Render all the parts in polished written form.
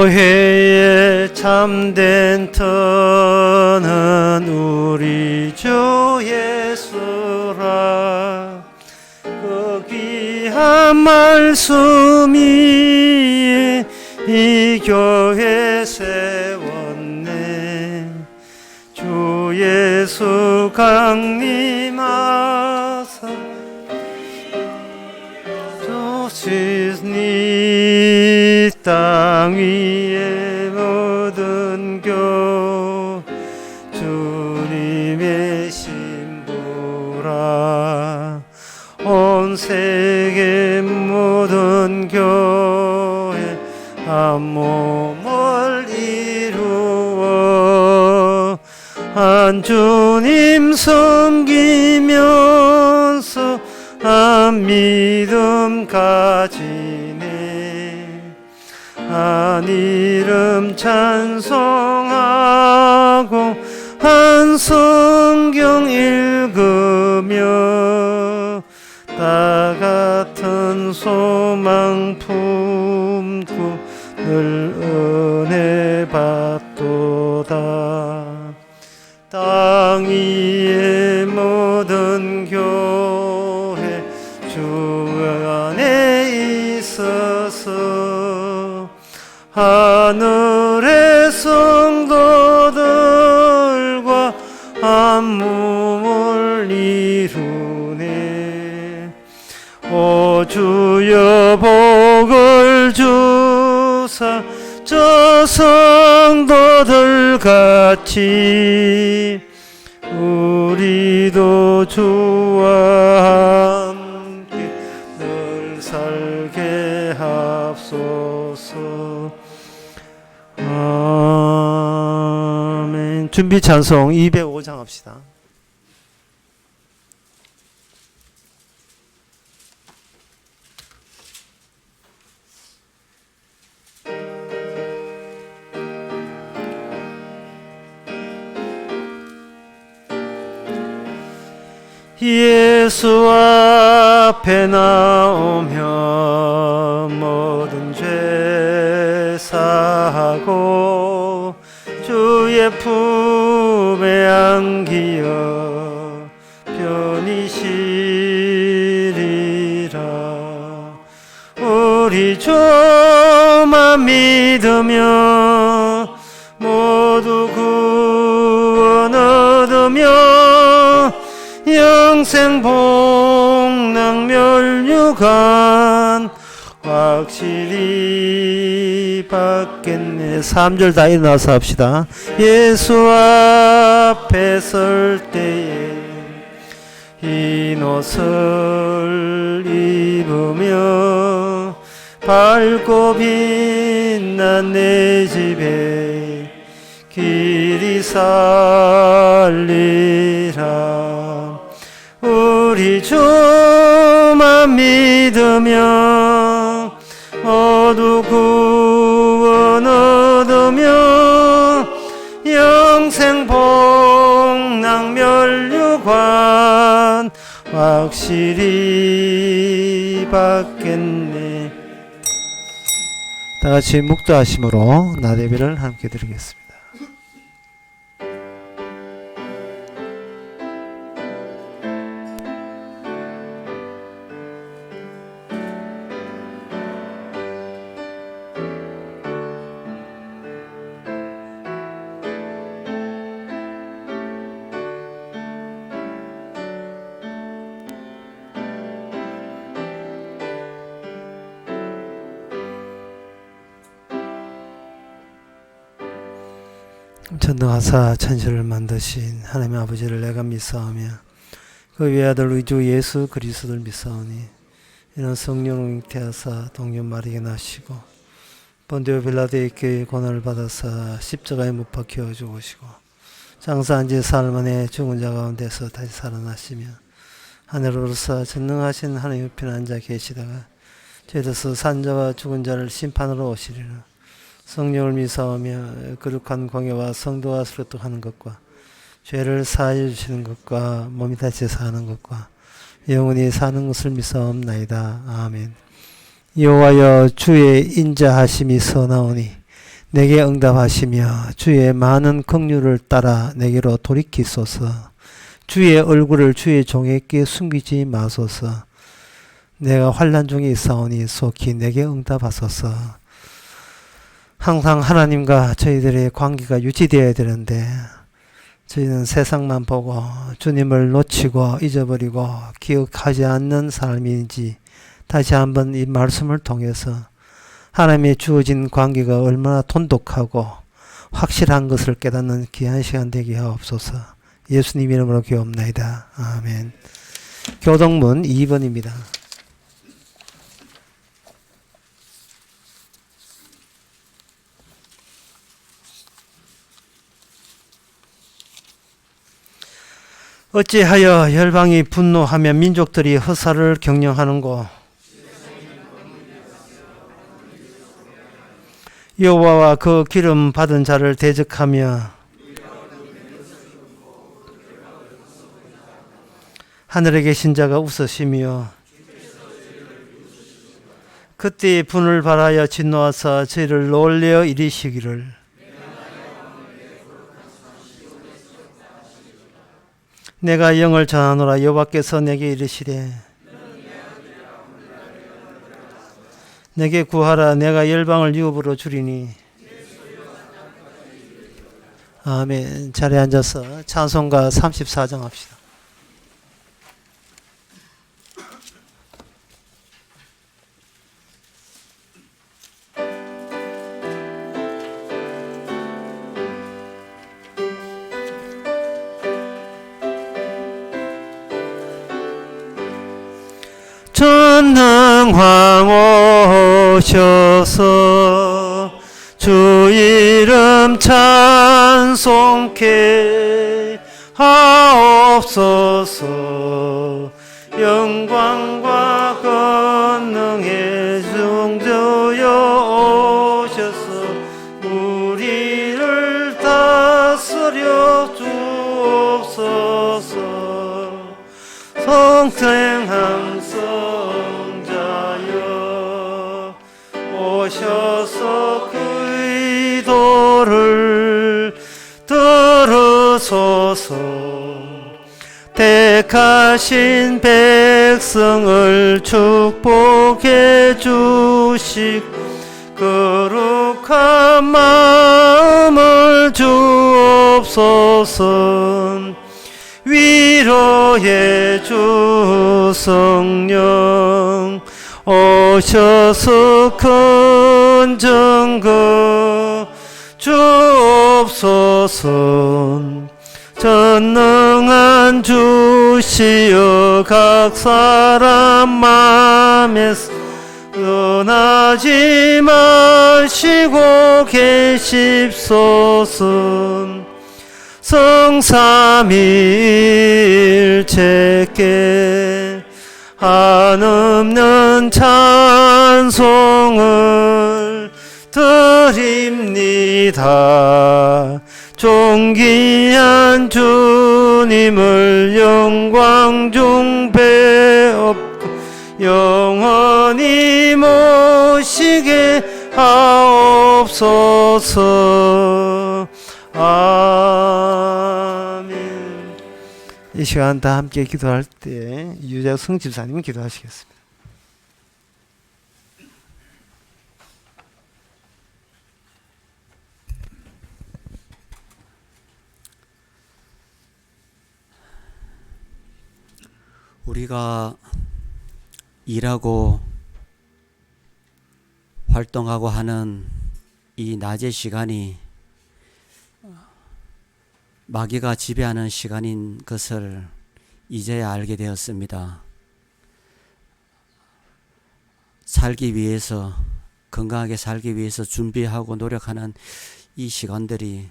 교회의 참된 터는 우리 주 예수라. 그 귀한 말씀이 이 교회 세웠네. 주 예수 강림하사 조시니 땅 위에 모든 교 주님의 신부라. 온 세계 모든 교회 한 몸을 이루어 한 주님 섬기면서 한 믿음 가지네. 한 이름 찬송하고 한 성경 읽으며 다 같은 소망 품고 늘 은혜 받도다. 땅 위의 모든 교회 주 안에 있어서 하늘의 성도들과 한 몸을 이루네. 오 주여 복을 주사 저 성도들 같이 우리도 주와 함께 늘 살게 하옵소서. 아멘. 준비 찬송 205장 합시다. 예수 앞에 나오면 모든 죄 사하고 주의 품에 안기어 편히 쉬리라. 우리 주만 믿으며 모두 구원 얻으며 영생 복락 멸류관 확실히 받겠네. 3절 다 일어나서 합시다. 예수 앞에 설 때에 흰 옷을 입으며 밝고 빛난 내 집에 길이 살리라. 우리 주만 믿으며 모두 구원 얻으며 영생 복락 멸류관 확실히 받겠네. 다같이 묵도하심으로 나대비를 함께 드리겠습니다. 전능하사 천지를 만드신 하나님 아버지를 내가 믿사오며 그 외아들 우리 주 예수 그리스도를 믿사오니 이는 성령으로 잉태하사 동년 마리아에 나시고 본디오 빌라도에게 고난을 받아사 십자가에 못 박혀 죽으시고 장사한 지 사흘 만에 죽은 자 가운데서 다시 살아나시며 하늘로 오르사 전능하신 하나님 옆에 앉아 계시다가 죄에서 산 자와 죽은 자를 심판으로 오시리라. 성령을 믿사오며 거룩한 공예와 성도와 수료하는 것과 죄를 사하여 주시는 것과 몸이 다시 사는 것과 영원히 사는 것을 믿사옵나이다. 아멘. 여호와여 주의 인자하심이 선하오니 내게 응답하시며 주의 많은 긍휼을 따라 내게로 돌이키소서. 주의 얼굴을 주의 종에게 숨기지 마소서. 내가 환난 중에 있사오니 속히 내게 응답하소서. 항상 하나님과 저희들의 관계가 유지되어야 되는데 저희는 세상만 보고 주님을 놓치고 잊어버리고 기억하지 않는 삶인지 다시 한번 이 말씀을 통해서 하나님의 주어진 관계가 얼마나 돈독하고 확실한 것을 깨닫는 귀한 시간 되게 하옵소서. 예수님 이름으로 기도옵나이다. 아멘. 교동문 2번입니다. 어찌하여 열방이 분노하며 민족들이 허사를 경영하는고 여호와와 그 기름 받은 자를 대적하며 하늘에 계신 자가 웃으시며 그때 분을 발하여 진노하사 저희를 놀려 이르시기를 내가 영을 전하노라. 여호와께서 내게 이르시되 내게 구하라. 내가 열방을 유업으로 주리니. 아멘. 자리에 앉아서 찬송가 34장 합시다. 전능왕 오셔서 주 이름 찬송케 하옵소서. 영광과 권능의 중주여 오셔서 우리를 다스려 주옵소서. 성령한 성자여 오셔서 그 기도를 들으소서. 택하신 백성을 축복해 주시고 거룩한 마음을 주옵소서. 위로의 주 성령 오셔서 큰 증거 주옵소서. 전능한 주시여 각 사람 맘에서 떠나지 마시고 계십소서. 성삼위일체께 한없는 찬송을 드립니다. 존귀한 주님을 영광 중 배옵고 영원히 모시게 하옵소서. 아멘. 이 시간 다 함께 기도할 때 유재성 집사님은 기도하시겠습니다. 우리가 일하고 활동하고 하는 이 낮의 시간이 마귀가 지배하는 시간인 것을 이제야 알게 되었습니다. 살기 위해서, 건강하게 살기 위해서 준비하고 노력하는 이 시간들이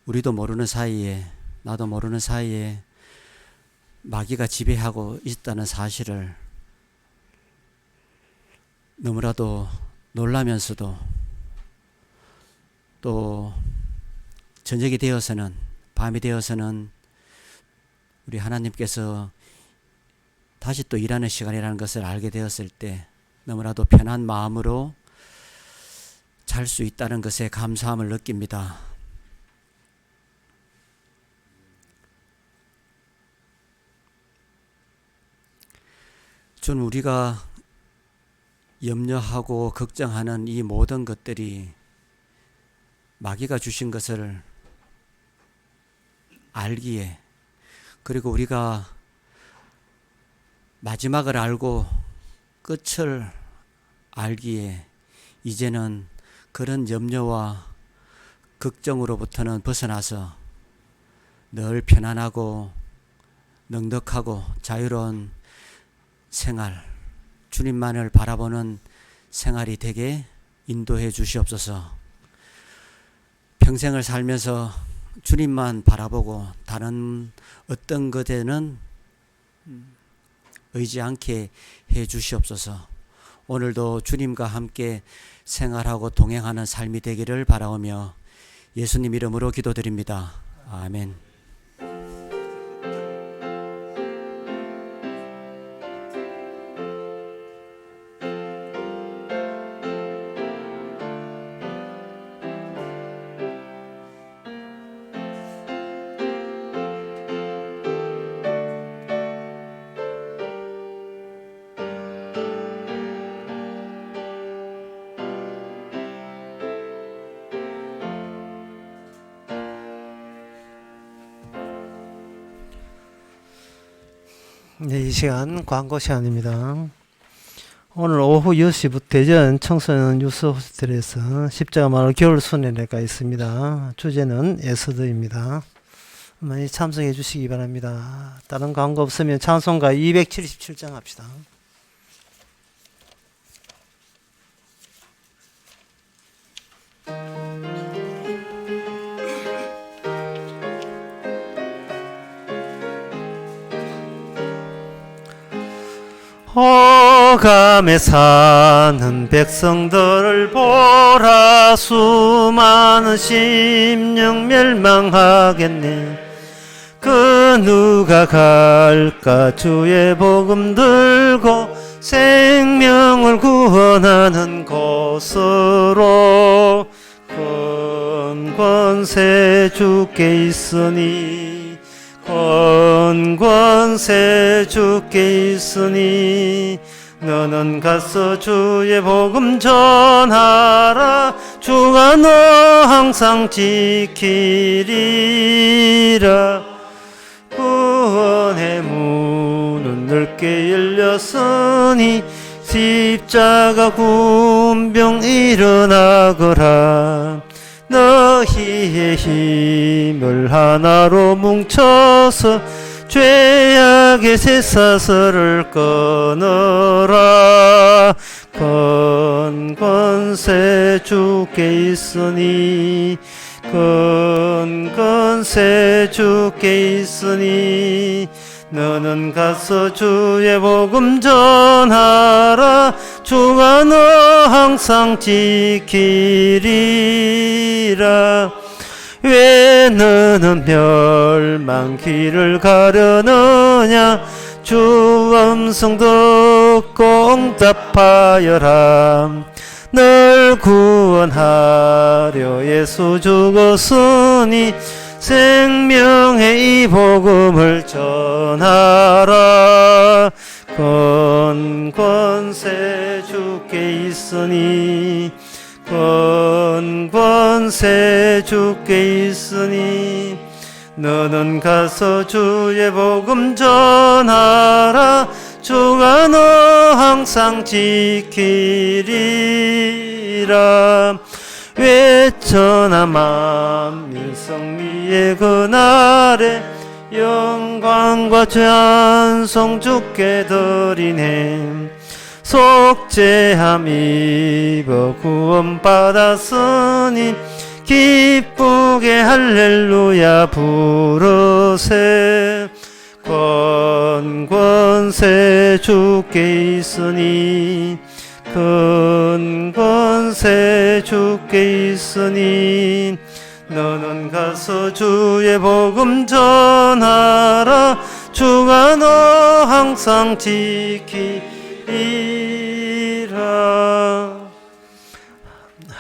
우리도 모르는 사이에, 나도 모르는 사이에 마귀가 지배하고 있다는 사실을 너무나도 놀라면서도 또 저녁이 되어서는, 밤이 되어서는 우리 하나님께서 다시 또 일하는 시간이라는 것을 알게 되었을 때 너무나도 편한 마음으로 살 수 있다는 것에 감사함을 느낍니다. 주는 우리가 염려하고 걱정하는 이 모든 것들이 마귀가 주신 것을 알기에, 그리고 우리가 마지막을 알고 끝을 알기에 이제는 그런 염려와 걱정으로부터는 벗어나서 늘 편안하고 넉넉하고 자유로운 생활, 주님만을 바라보는 생활이 되게 인도해 주시옵소서. 평생을 살면서 주님만 바라보고 다른 어떤 것에는 의지 않게 해 주시옵소서. 오늘도 주님과 함께 생활하고 동행하는 삶이 되기를 바라오며 예수님 이름으로 기도드립니다. 아멘. 네, 이 시간 광고 시간입니다. 오늘 오후 6시부터 대전 청소년 유스 호스텔에서 십자가 마을 겨울 순회가 있습니다. 주제는 에스더입니다. 많이 참석해 주시기 바랍니다. 다른 광고 없으면 찬송가 277장 합시다. 호감에 사는 백성들을 보라. 수많은 심령 멸망하겠네. 그 누가 갈까 주의 복음 들고 생명을 구원하는 곳으로. 큰 권세 주께 있으니, 큰 권세 주께 있으니, 너는 가서 주의 복음 전하라. 주가 너 항상 지키리라. 구원의 문은 넓게 열렸으니 십자가 군병 일어나거라. 너희의 힘을 하나로 뭉쳐서 죄악의 쇠사슬을 끊어라. 큰 권세 주께 있으니, 큰 권세 주께 있으니, 너는 가서 주의 복음 전하라. 주가 너 항상 지키리라. 왜 너는 멸망 길을 가려느냐. 주 음성 듣고 응답하여라. 널 구원하려 예수 죽었으니 생명의 이 복음을 전하라. 큰 권세 주께 있으니, 큰 권세 주께 있으니, 너는 가서 주의 복음 전하라. 주가 너 항상 지키리라. 외쳐나 만민 성리의 그날에 영광과 찬송 주께 드리네. 속죄함 입어 구원 받았으니 기쁘게 할렐루야 부르세. 큰 권세 주께 있으니, 큰 권세 주께 있으니, 너는 가서 주의 복음 전하라. 주가 너 항상 지키리라.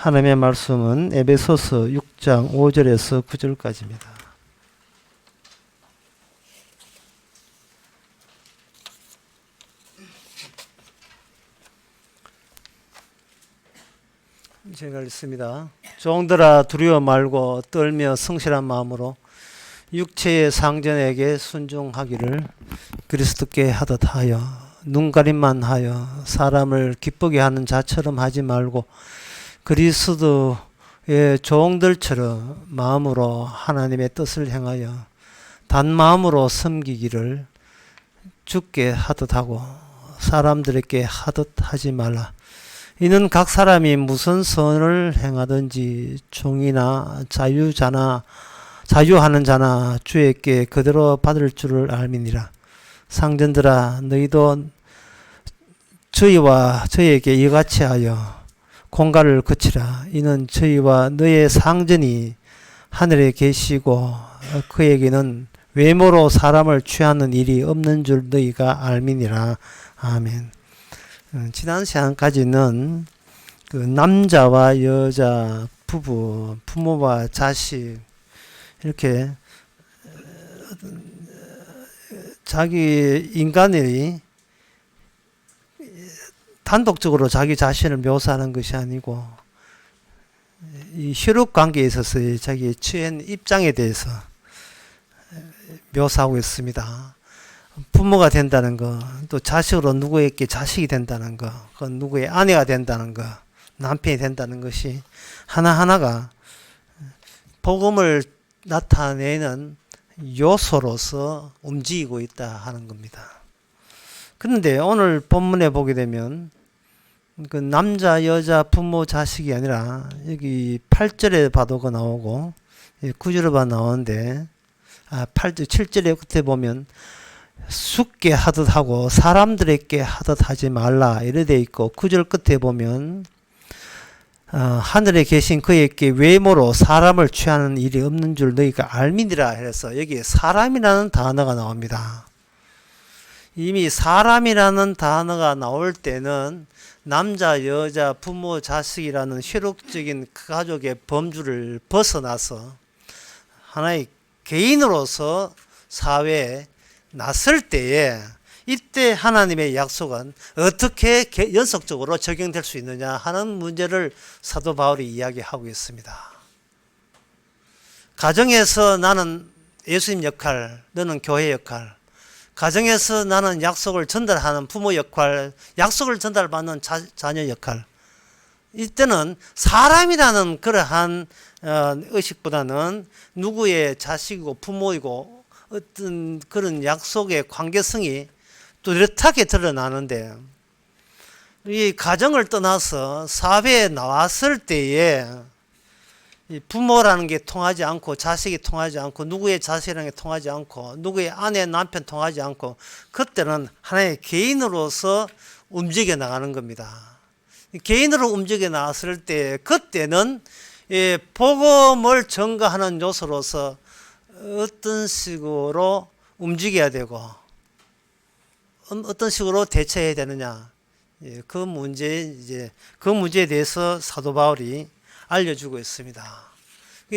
하나님의 말씀은 에베소서 6장 5절에서 9절까지입니다. 제가 읽습니다. 종들아 두려워 말고 떨며 성실한 마음으로 육체의 상전에게 순종하기를 그리스도께 하듯 하여 눈가림만 하여 사람을 기쁘게 하는 자처럼 하지 말고 그리스도의 종들처럼 마음으로 하나님의 뜻을 행하여 단 마음으로 섬기기를 주께 하듯 하고 사람들에게 하듯 하지 말라. 이는 각 사람이 무슨 선을 행하든지 종이나 자유하는 자나 주에게 그대로 받을 줄을 알미니라. 상전들아 너희도 저희와 저에게 이같이 하여 공갈을 그치라. 이는 저희와 너의 상전이 하늘에 계시고 그에게는 외모로 사람을 취하는 일이 없는 줄 너희가 알미니라. 아멘. 지난 시간까지는 그 남자와 여자, 부부, 부모와 자식 이렇게 자기 인간이 단독적으로 자기 자신을 묘사하는 것이 아니고 이 혈육 관계에 있어서 자기의 처한 입장에 대해서 묘사하고 있습니다. 부모가 된다는 거, 또 자식으로 누구에게 자식이 된다는 거, 그건 누구의 아내가 된다는 거, 남편이 된다는 것이 하나하나가 복음을 나타내는 요소로서 움직이고 있다 하는 겁니다. 그런데 오늘 본문에 보게 되면 그 남자, 여자, 부모, 자식이 아니라 여기 8절에 봐도 그 나오고 9절에 봐도 나오는데 8절, 7절에 끝에 보면 숙게 하듯 하고 사람들에게 하듯 하지 말라 이래 돼 있고 9절 끝에 보면 하늘에 계신 그에게 외모로 사람을 취하는 일이 없는 줄 너희가 알미니라 해서 여기에 사람이라는 단어가 나옵니다. 이미 사람이라는 단어가 나올 때는 남자, 여자, 부모, 자식이라는 혈육적인 가족의 범주를 벗어나서 하나의 개인으로서 사회에 났을 때에 이때 하나님의 약속은 어떻게 연속적으로 적용될 수 있느냐 하는 문제를 사도 바울이 이야기하고 있습니다. 가정에서 나는 예수님 역할, 너는 교회 역할, 가정에서 나는 약속을 전달하는 부모 역할, 약속을 전달받는 자녀 역할. 이때는 사람이라는 그러한 의식보다는 누구의 자식이고 부모이고 어떤 그런 약속의 관계성이 뚜렷하게 드러나는데 이 가정을 떠나서 사회에 나왔을 때에 이 부모라는 게 통하지 않고 자식이 통하지 않고 누구의 자식이라는 게 통하지 않고 누구의 아내 남편 통하지 않고 그때는 하나의 개인으로서 움직여 나가는 겁니다. 개인으로 움직여 나갔을 때 그때는 복음을 전가하는 요소로서 어떤 식으로 움직여야 되고 어떤 식으로 대처해야 되느냐 그 문제에 대해서 사도 바울이 알려주고 있습니다.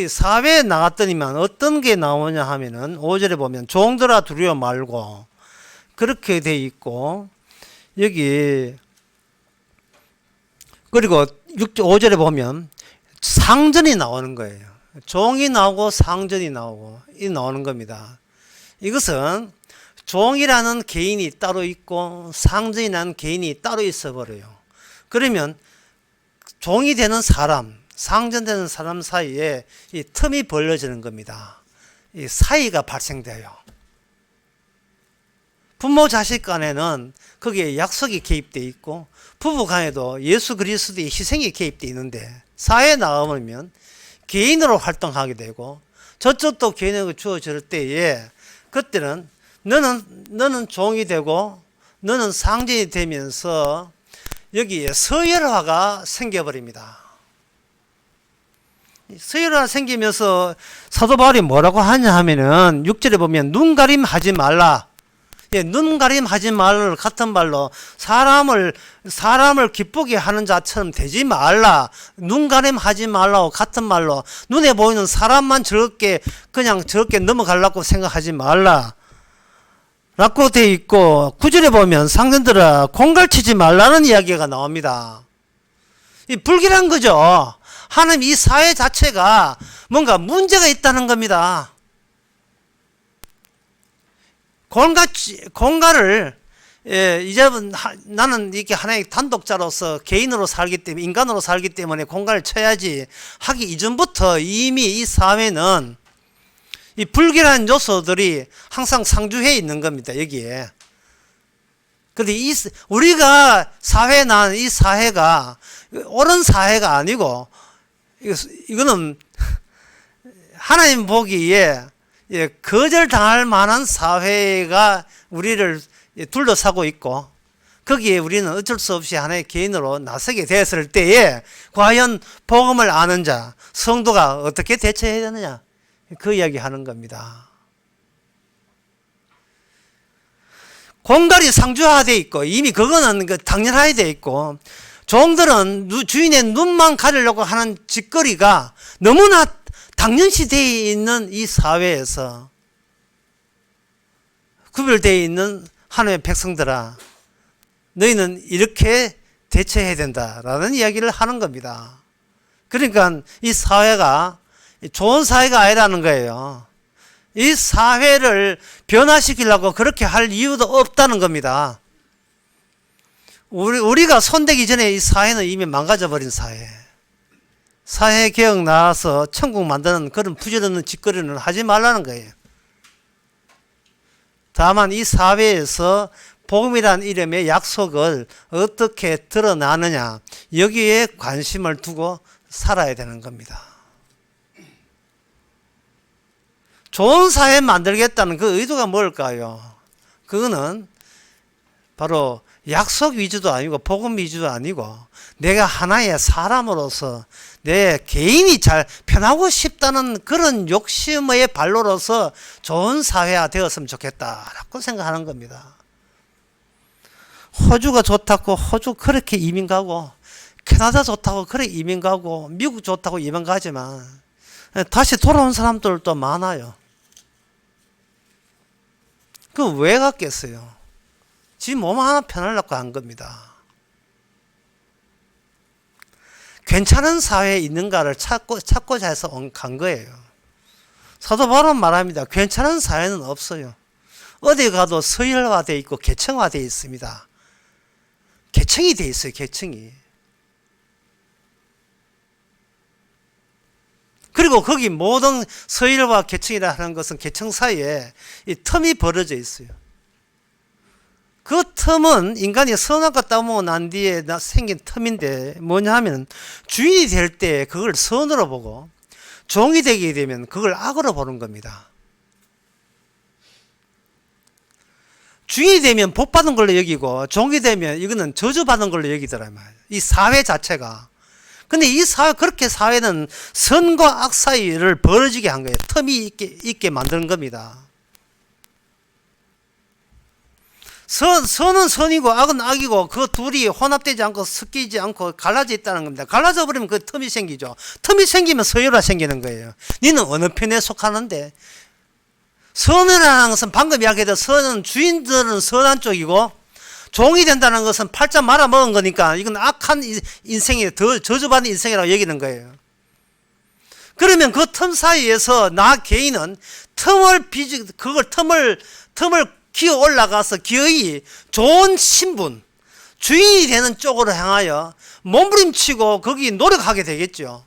사회에 나갔더니만 어떤 게 나오냐 하면은 5절에 보면 종들아 두려워 말고 그렇게 돼 있고 여기 그리고 5절에 보면 상전이 나오는 거예요. 종이 나오고 상전이 나오고 이 나오는 겁니다. 이것은 종이라는 개인이 따로 있고 상전이라는 개인이 따로 있어 버려요. 그러면 종이 되는 사람, 상전되는 사람 사이에 이 틈이 벌어지는 겁니다. 이 사이가 발생돼요. 부모 자식 간에는 거기에 약속이 개입되어 있고 부부 간에도 예수 그리스도의 희생이 개입되어 있는데 사회에 나오면 개인으로 활동하게 되고 저쪽도 개인으로 주어질 때에 그때는 너는 종이 되고 너는 상전이 되면서 여기에 서열화가 생겨버립니다. 서열화가 생기면서 사도 바울이 뭐라고 하냐 하면은 6절에 보면 눈가림 하지 말라. 예, 눈가림 하지 말을 같은 말로 사람을 기쁘게 하는 자처럼 되지 말라. 눈가림 하지 말라고 같은 말로 눈에 보이는 사람만 그냥 저렇게 넘어가려고 생각하지 말라. 라고 돼 있고 9절에 보면 상전들아 공갈치지 말라는 이야기가 나옵니다. 이 불길한 거죠. 하나님 이 사회 자체가 뭔가 문제가 있다는 겁니다. 공갈을 이제 나는 이렇게 하나의 단독자로서 개인으로 살기 때문에 인간으로 살기 때문에 공갈을 쳐야지 하기 이전부터 이미 이 사회는 이 불길한 요소들이 항상 상주해 있는 겁니다. 여기에. 근데 우리가 사회난 이 사회가 옳은 사회가 아니고 이거는 하나님 보기에 거절당할 만한 사회가 우리를 둘러싸고 있고 거기에 우리는 어쩔 수 없이 하나의 개인으로 나서게 되었을 때에 과연 복음을 아는 자, 성도가 어떻게 대처해야 되느냐 그 이야기 하는 겁니다. 공갈이 상주화되어 있고 이미 그거는 당연하게 되어 있고 종들은 주인의 눈만 가리려고 하는 짓거리가 너무나 당연시 되어 있는 이 사회에서 구별되어 있는 하나님의 백성들아 너희는 이렇게 대처해야 된다라는 이야기를 하는 겁니다. 그러니까 이 사회가 좋은 사회가 아니라는 거예요. 이 사회를 변화시키려고 그렇게 할 이유도 없다는 겁니다. 우리가 손대기 전에 이 사회는 이미 망가져버린 사회. 사회개혁 나와서 천국 만드는 그런 부질없는 짓거리는 하지 말라는 거예요. 다만 이 사회에서 복음이라는 이름의 약속을 어떻게 드러나느냐 여기에 관심을 두고 살아야 되는 겁니다. 좋은 사회 만들겠다는 그 의도가 뭘까요? 그거는 바로 약속 위주도 아니고 복음 위주도 아니고 내가 하나의 사람으로서 내 개인이 잘 편하고 싶다는 그런 욕심의 발로로서 좋은 사회가 되었으면 좋겠다라고 생각하는 겁니다. 호주가 좋다고 호주 그렇게 이민 가고 캐나다 좋다고 그래 이민 가고 미국 좋다고 이민 가지만 다시 돌아온 사람들도 많아요. 그 왜 갔겠어요? 지 몸 하나 편하려고 한 겁니다. 괜찮은 사회에 있는가를 찾고자 해서 간 거예요. 사도 바울은 말합니다. 괜찮은 사회는 없어요. 어디 가도 서열화되어 있고 계층화되어 있습니다. 계층이 되어 있어요. 계층이. 그리고 거기 모든 서열과 계층이라 하는 것은 계층 사이에 이 틈이 벌어져 있어요. 그 틈은 인간이 선악과 따먹고 난 뒤에 생긴 틈인데 뭐냐 하면 주인이 될 때 그걸 선으로 보고 종이 되게 되면 그걸 악으로 보는 겁니다. 주인이 되면 복 받은 걸로 여기고 종이 되면 이거는 저주받은 걸로 여기더라 말이에요. 이 사회 자체가. 근데 이 사회, 그렇게 사회는 선과 악 사이를 벌어지게 한 거예요. 틈이 있게 만드는 겁니다. 선은 선이고 악은 악이고 그 둘이 혼합되지 않고 섞이지 않고 갈라져 있다는 겁니다. 갈라져 버리면 그 틈이 생기죠. 틈이 생기면 서열화 생기는 거예요. 니는 어느 편에 속하는데? 선이라는 것은 방금 이야기했던 선은 주인들은 선한 쪽이고 종이 된다는 것은 팔자 말아먹은 거니까 이건 악한 인생이 더 저주받은 인생이라고 여기는 거예요. 그러면 그 틈 사이에서 나 개인은 틈을 기어 올라가서 기어이 좋은 신분, 주인이 되는 쪽으로 향하여 몸부림치고 거기 노력하게 되겠죠.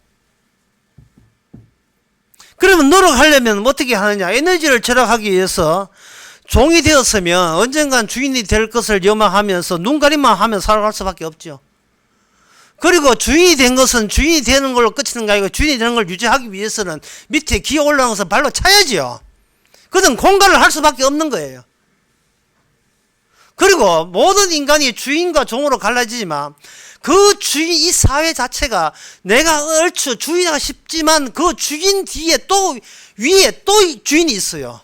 그러면 노력하려면 어떻게 하느냐? 에너지를 절약하기 위해서 종이 되었으면 언젠간 주인이 될 것을 염원하면서 눈가림만 하며 살아갈 수밖에 없죠. 그리고 주인이 된 것은 주인이 되는 걸로 끝이는 거 아니고 주인이 되는 걸 유지하기 위해서는 밑에 기어 올라가서 발로 차야지요. 그건 공갈을 할 수밖에 없는 거예요. 그리고 모든 인간이 주인과 종으로 갈라지지만 그 주인, 이 사회 자체가 내가 얼추 주인하고 싶지만 그 주인 뒤에 또 위에 또 주인이 있어요.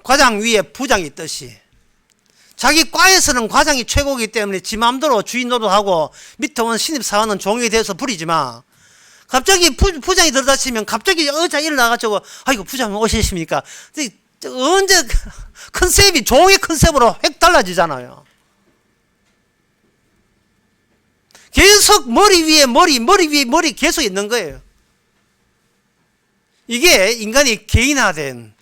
과장 위에 부장이 있듯이 자기 과에서는 과장이 최고이기 때문에 지 마음대로 주인 노릇하고 밑에 온 신입사원은 종이 돼서 부리지만 갑자기 부장이 들어다치면 갑자기 의자 일어나가지고 아이고 부장님 오셨습니까? 언제 컨셉이 종의 컨셉으로 획 달라지잖아요. 계속 머리 위에 머리 계속 있는 거예요. 이게 인간이 개인화된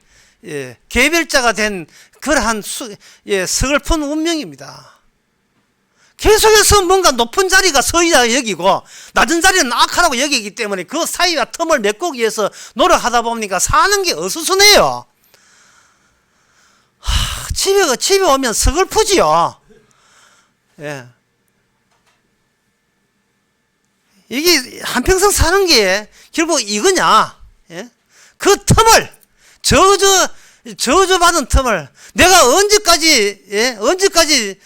개별자가 된 그러한 서글픈 운명입니다. 계속해서 뭔가 높은 자리가 서이라 여기고 낮은 자리는 악하라고 여기기 때문에 그 사이와 틈을 메꾸기 위해서 노력하다 보니까 사는 게 어수선해요. 집에 오면 서글프지요. 예. 이게 한평생 사는 게 결국 이거냐? 예? 그 틈을 저주받은 틈을 내가 언제까지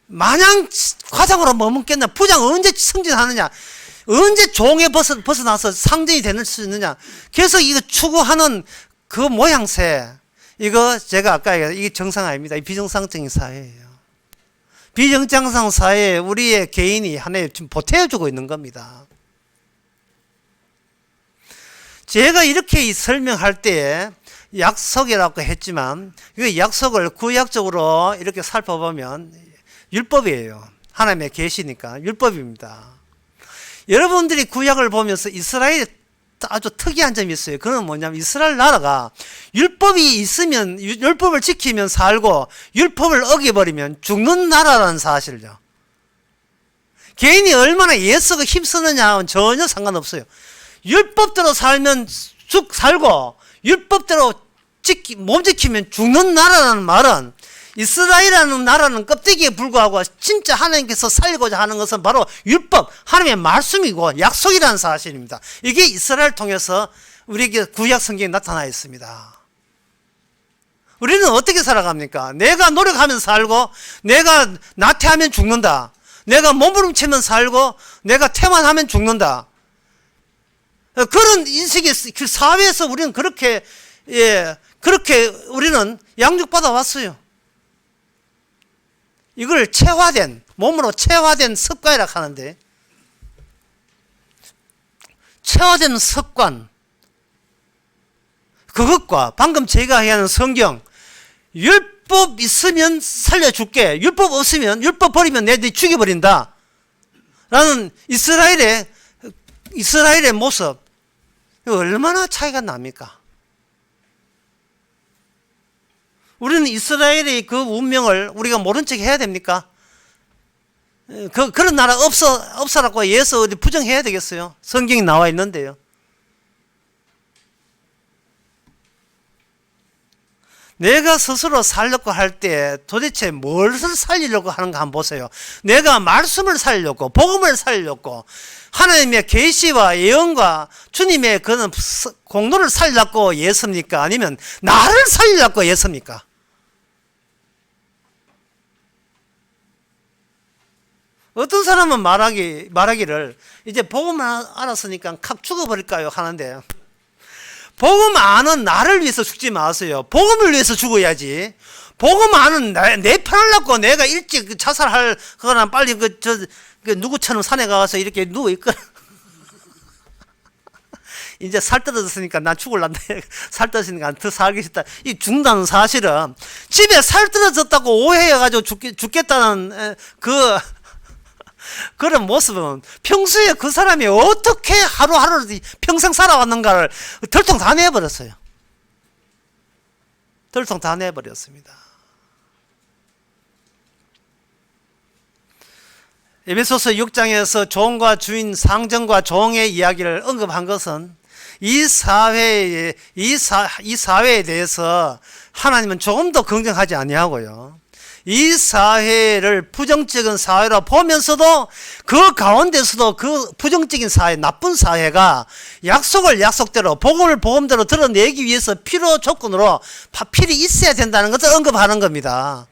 마냥 과장으로 머문겠나? 부장 언제 승진하느냐? 언제 종에 벗어나서 상전이 될 수 있느냐? 그래서 이거 추구하는 그 모양새, 이거 제가 아까 얘기한 이게 정상 아닙니다. 이 비정상적인 사회예요. 비정상적 사회에 우리의 개인이 하나의 지금 보태어주고 있는 겁니다. 제가 이렇게 설명할 때에 약속이라고 했지만 그 약속을 구약적으로 이렇게 살펴보면 율법이에요. 하나님의 계시니까 율법입니다. 여러분들이 구약을 보면서 이스라엘에 아주 특이한 점이 있어요. 그건 뭐냐면 이스라엘 나라가 율법이 있으면 율법을 지키면 살고 율법을 어겨버리면 죽는 나라라는 사실이죠. 개인이 얼마나 예수가 힘쓰느냐는 전혀 상관없어요. 율법대로 살면 살고 율법대로 몸 지키면 죽는 나라라는 말은 이스라엘이라는 나라는 껍데기에 불과하고 진짜 하나님께서 살리고자 하는 것은 바로 율법, 하나님의 말씀이고 약속이라는 사실입니다. 이게 이스라엘을 통해서 우리에게 구약 성경에 나타나 있습니다. 우리는 어떻게 살아갑니까? 내가 노력하면 살고 내가 나태하면 죽는다. 내가 몸부림치면 살고 내가 태만하면 죽는다. 그런 인식이 그 사회에서 우리는 그렇게 우리는 양육받아 왔어요. 이걸 몸으로 체화된 습관이라고 하는데, 체화된 습관, 그것과 방금 제가 얘기하는 성경, 율법 있으면 살려줄게, 율법 없으면, 율법 버리면 내 죽여버린다 라는 이스라엘의 모습, 얼마나 차이가 납니까? 우리는 이스라엘의 그 운명을 우리가 모른 척 해야 됩니까? 그런 나라 없어라고 예수 어디 부정해야 되겠어요? 성경이 나와 있는데요. 내가 스스로 살려고 할 때 도대체 뭘 살리려고 하는가 한번 보세요. 내가 말씀을 살려고, 복음을 살려고, 하나님의 계시와 예언과 주님의 그런 공로를 살려고 예습니까? 아니면 나를 살려고 예습니까? 어떤 사람은 말하기를 이제 복음을 알았으니까 칵 죽어버릴까요? 하는데, 복음 아는 나를 위해서 죽지 마세요. 복음을 위해서 죽어야지. 복음 아는 내 편하려고 내가 일찍 자살할 거나 빨리 누구처럼 산에 가서 이렇게 누워있거나. 이제 살 떨어졌으니까 난 죽을란다. 살 떨어졌으니까 더 살기 싫다. 이 죽는다는 사실은 집에 살 떨어졌다고 오해해가지고 죽겠다는 그런 모습은 평소에 그 사람이 어떻게 하루하루 평생 살아왔는가를 덜통 다 내버렸어요. 덜통 다 내버렸습니다. 에베소서 6장에서 종과 주인, 상전과 종의 이야기를 언급한 것은 이 사회에 대해서 하나님은 조금 더 긍정하지 아니하고요. 이 사회를 부정적인 사회로 보면서도 그 가운데서도 그 부정적인 사회, 나쁜 사회가 약속대로 복음대로 드러내기 위해서 필요 조건으로 필히 있어야 된다는 것을 언급하는 겁니다.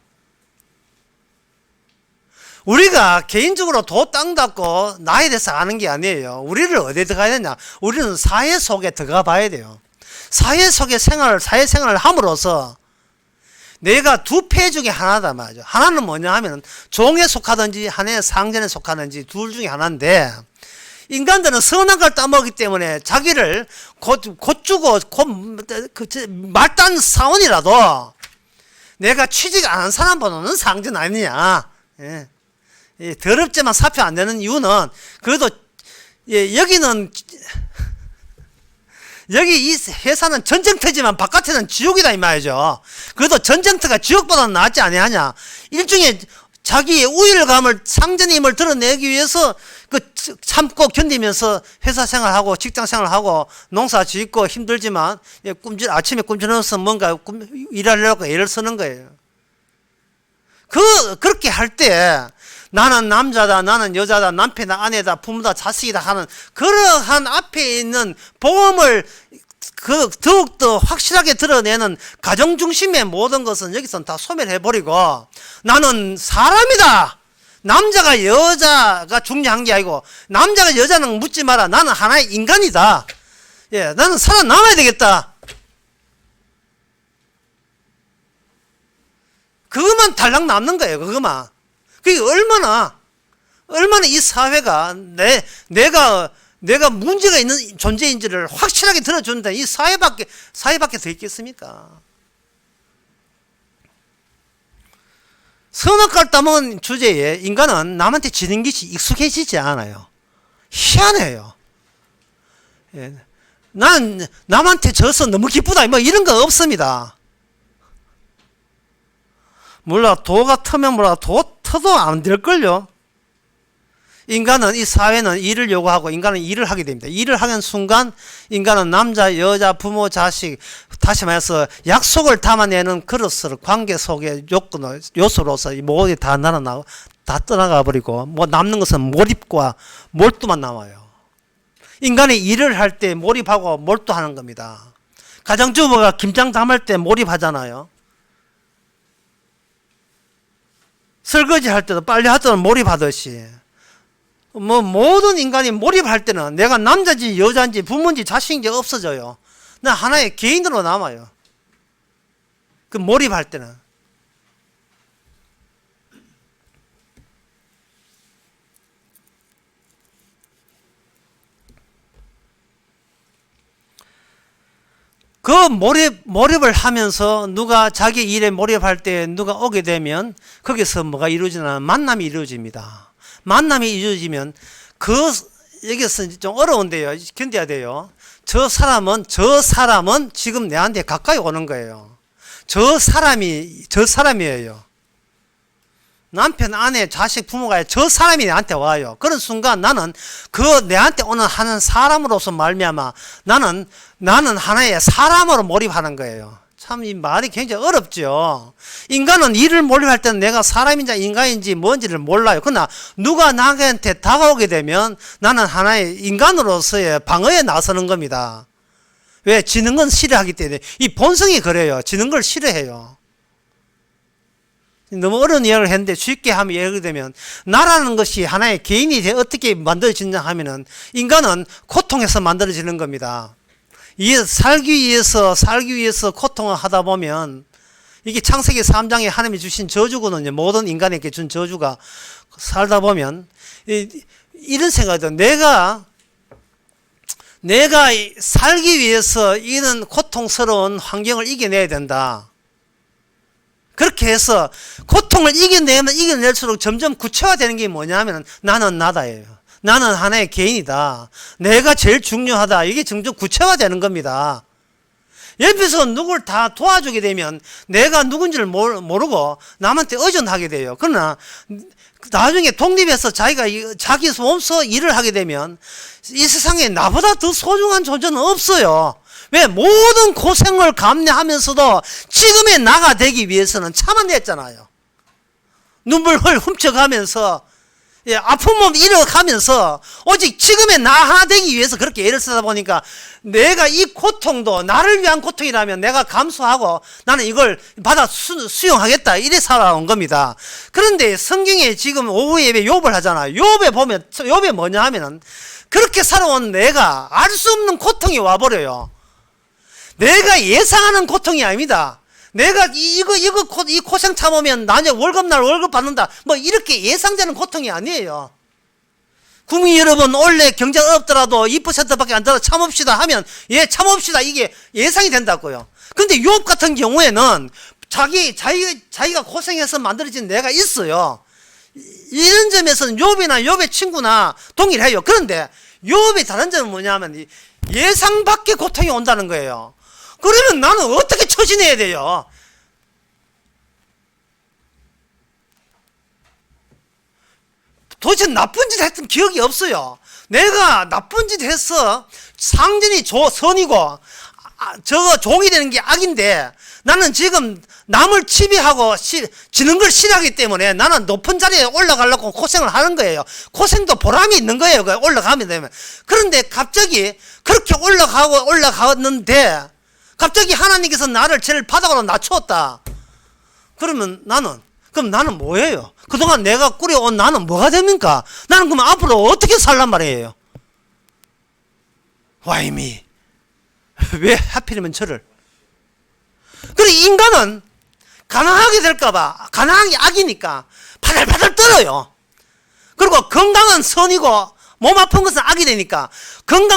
우리가 개인적으로 도 땅 닦고 나에 대해서 아는 게 아니에요. 우리를 어디에 들어가야 되냐? 우리는 사회 속에 들어가 봐야 돼요. 사회생활을 함으로써 내가 두 폐 중에 하나다 말이죠. 하나는 뭐냐 하면 종에 속하든지 하나의 상전에 속하든지 둘 중에 하나인데, 인간들은 선한 걸 따먹기 때문에 자기를 곧 주고 말단 사원이라도 내가 취직 안 한 사람보다는 상전 아니냐. 예. 예, 더럽지만 사표 안 내는 이유는 그래도 여기는 여기 이 회사는 전쟁터지만 바깥에는 지옥이다 이 말이죠. 그래도 전쟁터가 지옥보다는 낫지 아니하냐. 일종의 자기의 우일감을 상전의 힘을 드러내기 위해서 그 참고 견디면서 회사 생활하고 직장 생활하고 농사 짓고 힘들지만 아침에 꿈틀어서 뭔가 일하려고 애를 쓰는 거예요. 그렇게 할 때 나는 남자다, 나는 여자다, 남편이다, 아내다, 부모다, 자식이다 하는 그러한 앞에 있는 보험을 더욱더 확실하게 드러내는 가정 중심의 모든 것은 여기서는 다 소멸해버리고, 나는 사람이다. 남자가 여자가 중요한 게 아니고, 남자가 여자는 묻지 마라. 나는 하나의 인간이다. 예, 나는 살아남아야 되겠다. 그것만 달랑 남는 거예요. 그것만. 그게 얼마나 이 사회가 내가 문제가 있는 존재인지를 확실하게 들어준다. 이 사회밖에 더 있겠습니까? 선악과를 따먹은 주제에 인간은 남한테 지는 것이 익숙해지지 않아요. 희한해요. 예. 나는 남한테 져서 너무 기쁘다. 뭐 이런 거 없습니다. 몰라, 도가 터면 몰라, 도 터도 안 될걸요. 인간은, 이 사회는 일을 요구하고 인간은 일을 하게 됩니다. 일을 하는 순간 인간은 남자, 여자, 부모, 자식, 다시 말해서 약속을 담아내는 그릇을 관계 속의 요소로서 모두 다 날아나고 다 떠나가 버리고, 뭐 남는 것은 몰입과 몰두만 남아요. 인간이 일을 할 때 몰입하고 몰두하는 겁니다. 가정주부가 김장 담을 때 몰입하잖아요. 설거지 할 때도 빨리 할 때는 몰입하듯이, 뭐 모든 인간이 몰입할 때는 내가 남자인지 여자인지 부모인지 자식인지 없어져요. 나 하나의 개인으로 남아요. 그 몰입할 때는. 그 몰입을 하면서 누가 자기 일에 몰입할 때 누가 오게 되면 거기서 뭐가 이루어지나, 만남이 이루어집니다. 만남이 이루어지면 여기서 좀 어려운데요. 견뎌야 돼요. 저 사람은 지금 내한테 가까이 오는 거예요. 저 사람이에요. 남편, 아내, 자식, 부모가 저 사람이 내한테 와요. 그런 순간 나는 내한테 오는 하는 사람으로서 말미암아 나는 하나의 사람으로 몰입하는 거예요. 참 이 말이 굉장히 어렵죠. 인간은 일을 몰입할 때는 내가 사람인지 인간인지 뭔지를 몰라요. 그러나 누가 나한테 다가오게 되면 나는 하나의 인간으로서의 방어에 나서는 겁니다. 왜? 지는 건 싫어하기 때문에. 이 본성이 그래요. 지는 걸 싫어해요. 너무 어려운 이야기를 했는데 쉽게 하면 예를 들면, 나라는 것이 하나의 개인이 어떻게 만들어지냐 하면은 인간은 고통에서 만들어지는 겁니다. 살기 위해서 고통을 하다 보면, 이게 창세기 3장에 하나님이 주신 저주거든요. 모든 인간에게 준 저주가. 살다 보면 이런 생각이 들어요. 내가 살기 위해서 이런 고통스러운 환경을 이겨내야 된다. 그렇게 해서 고통을 이겨낼수록 점점 구체화되는 게 뭐냐면 나는 나다예요. 나는 하나의 개인이다. 내가 제일 중요하다. 이게 점점 구체화되는 겁니다. 옆에서 누굴 다 도와주게 되면 내가 누군지를 모르고 남한테 의존하게 돼요. 그러나 나중에 독립해서 자기 몸소 일을 하게 되면 이 세상에 나보다 더 소중한 존재는 없어요. 왜? 모든 고생을 감내하면서도 지금의 나가 되기 위해서는 참아냈잖아요. 눈물을 훔쳐가면서, 아픈 몸 잃어가면서 오직 지금의 나 하나 되기 위해서 그렇게 애를 쓰다 보니까 내가 이 고통도 나를 위한 고통이라면 내가 감수하고 나는 이걸 받아 수용하겠다, 이래 살아온 겁니다. 그런데 성경에 지금 오후 예배 욥을 하잖아요. 욥에 뭐냐 하면은 그렇게 살아온 내가 알 수 없는 고통이 와버려요. 내가 예상하는 고통이 아닙니다. 내가 이 고생 참으면 나중에 월급날 월급 받는다. 뭐 이렇게 예상되는 고통이 아니에요. 국민 여러분, 원래 경제가 어렵더라도 2%밖에 안 들어 참읍시다 하면, 예, 참읍시다. 이게 예상이 된다고요. 근데 욥 같은 경우에는 자기가 고생해서 만들어진 내가 있어요. 이런 점에서는 욥이나 욥의 친구나 동일해요. 그런데 욥의 다른 점은 뭐냐면 예상 밖의 고통이 온다는 거예요. 그러면 나는 어떻게 처신해야 돼요? 도대체 나쁜 짓 했던 기억이 없어요. 내가 나쁜 짓 했어. 상전이 선이고 저거 종이 되는 게 악인데, 나는 지금 남을 지배하고 지는 걸 싫어하기 때문에 나는 높은 자리에 올라가려고 고생을 하는 거예요. 고생도 보람이 있는 거예요. 올라가면 되면. 그런데 갑자기 그렇게 올라갔는데 갑자기 하나님께서 나를 제일 바닥으로 낮추었다. 그럼 나는 뭐예요? 그동안 내가 꾸려온 나는 뭐가 됩니까? 나는 그럼 앞으로 어떻게 살란 말이에요? Why me? 왜 하필이면 저를? 그래, 인간은 가난하게 될까봐, 가난한 게 악이니까 바들바들 떨어요. 그리고 건강은 선이고 몸 아픈 것은 악이 되니까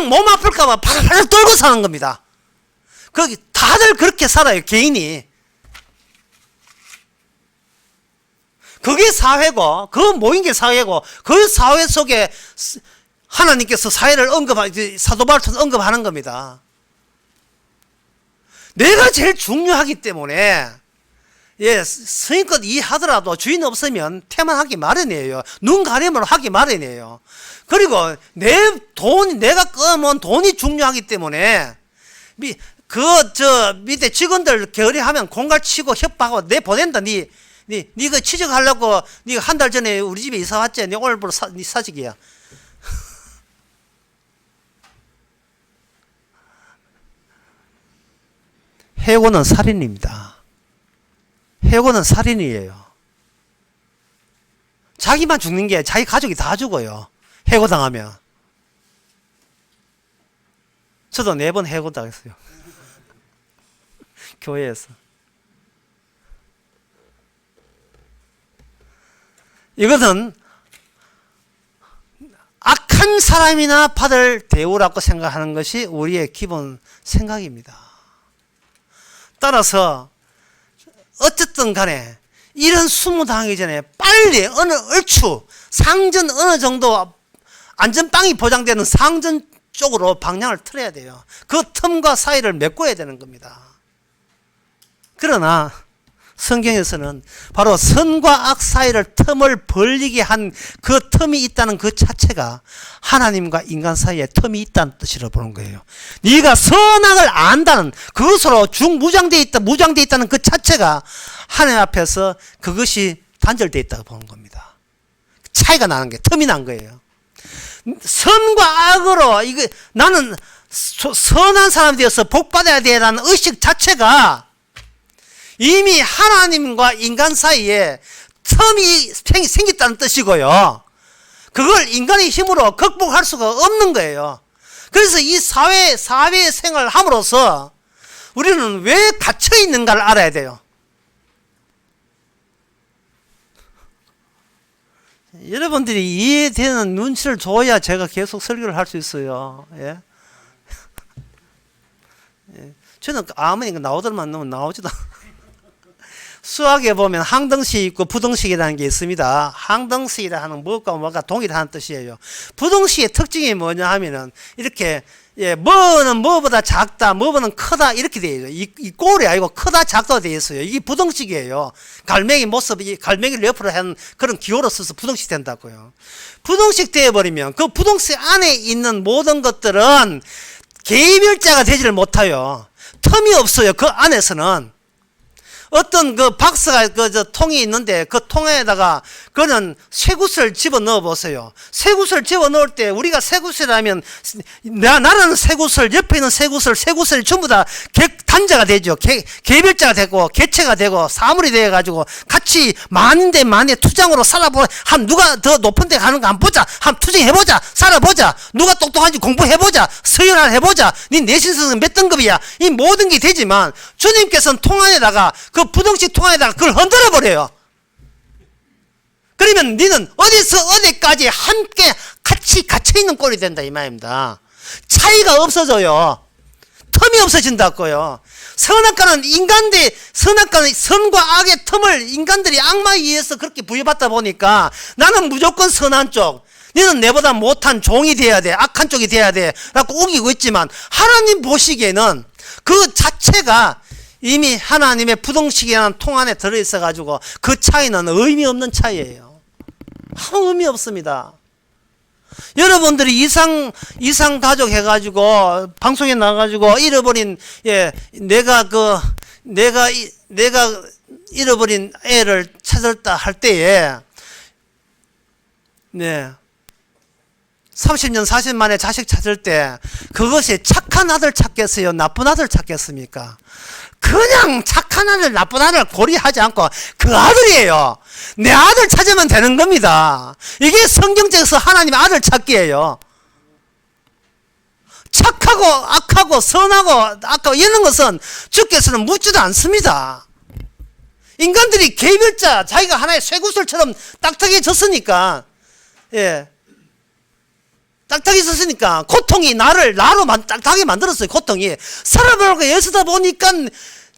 몸 아플까봐 바들바들 떨고 사는 겁니다. 거기 다들 그렇게 살아요, 개인이. 그게 사회고, 그 모인 게 사회고, 그 사회 속에 하나님께서 사회를 사도 바울처럼 언급하는 겁니다. 내가 제일 중요하기 때문에, 예, 스님껏 이해하더라도 주인 없으면 태만하기 마련이에요. 눈 가리면 하기 마련이에요. 그리고 내가 끄면 돈이 중요하기 때문에, 밑에 직원들 결의하면 공갈치고 협박하고 내 보낸다. 니가 취직하려고, 니가 한 달 전에 우리 집에 이사 왔지? 니 오늘부로 니 사직이야. 해고는 살인입니다. 해고는 살인이에요. 자기만 죽는 게 자기 가족이 다 죽어요. 해고당하면. 저도 4번 해고당했어요. 교회에서. 이것은 악한 사람이나 받을 대우라고 생각하는 것이 우리의 기본 생각입니다. 따라서 어쨌든 간에 이런 수모당하기 전에 빨리 상전 어느 정도 안전빵이 보장되는 상전 쪽으로 방향을 틀어야 돼요. 그 틈과 사이를 메꿔야 되는 겁니다. 그러나 성경에서는 바로 선과 악 사이를 틈을 벌리게 한 그 틈이 있다는 그 자체가 하나님과 인간 사이에 틈이 있다는 뜻이라 보는 거예요. 네가 선악을 안다는, 그것으로 무장되어 있다는 그 자체가 하나님 앞에서 그것이 단절되어 있다고 보는 겁니다. 차이가 나는 게, 틈이 난 거예요. 선과 악으로 나는 선한 사람이 되어서 복받아야 되라는 의식 자체가 이미 하나님과 인간 사이에 틈이 생겼다는 뜻이고요. 그걸 인간의 힘으로 극복할 수가 없는 거예요. 그래서 이 사회 생활을 함으로써 우리는 왜 갇혀 있는가를 알아야 돼요. 여러분들이 이해되는 눈치를 줘야 제가 계속 설교를 할 수 있어요. 예? 예. 저는 아무리 나오더만 넣으면 나오지도 않아요. 수학에 보면 항등식 있고 부등식이라는 게 있습니다. 항등식이라 하는 뭐가 동일한 뜻이에요. 부등식의 특징이 뭐냐 하면은 이렇게, 예, 뭐는 뭐보다 작다, 뭐보다는 크다 이렇게 되어 있어요. 이 꼴이 아니고 크다 작다 되어 있어요. 이게 부등식이에요. 갈매기 모습이 갈매기를 옆으로 한 그런 기호로 써서 부등식 된다고요. 부등식 되어버리면 그 부등식 안에 있는 모든 것들은 개별자가 되지를 못해요. 틈이 없어요. 그 안에서는. 어떤 그 박스가 저 통이 있는데 그 통에다가 그는 쇠구슬 집어 넣어 보세요. 쇠구슬 집어 넣을 때 우리가 쇠구슬이라면 나는 쇠구슬, 옆에 있는 쇠구슬 전부 다 단자가 되죠. 개별자가 되고 개체가 되고 사물이 되어 가지고 같이 만인데 만에 투장으로 살아보자. 한 누가 더 높은 데 가는 거 한번 보자. 한번 투쟁해 보자. 살아보자. 누가 똑똑한지 공부해 보자. 서열 하나 해 보자. 네 내신서는 몇 등급이야. 이 모든 게 되지만 주님께서는 통 안에다가 그 부등식 통 안에다가 그걸 흔들어 버려요. 그러면 너는 어디서 어디까지 함께 같이 갇혀 있는 꼴이 된다 이 말입니다. 차이가 없어져요. 틈이 없어진다고요. 선악과는 선악과는 선과 악의 틈을 인간들이 악마에 의해서 그렇게 부여받다 보니까 나는 무조건 선한 쪽, 너는 내보다 못한 종이 돼야 돼, 악한 쪽이 돼야 돼 라고 우기고 있지만 하나님 보시기에는 그 자체가 이미 하나님의 부등식이라는 통 안에 들어있어 가지고 그 차이는 의미 없는 차이예요. 아무 의미 없습니다. 여러분들이 이상 가족 해가지고 방송에 나가지고 잃어버린 내가 잃어버린 애를 찾았다 할 때에 30년 40년 만에 자식 찾을 때 그것이 착한 아들 찾겠어요? 나쁜 아들 찾겠습니까? 그냥 착한 아들 나쁜 아들 고려하지 않고 그 아들이에요. 내 아들 찾으면 되는 겁니다. 이게 성경책에서 하나님의 아들 찾기예요. 착하고 악하고 선하고 악하고 이런 것은 주께서는 묻지도 않습니다. 인간들이 개별자 자기가 하나의 쇠구슬처럼 딱딱해졌으니까 딱딱해졌으니까 고통이 나로 딱딱하게 만들었어요. 고통이 살아보려고 애쓰다 보니까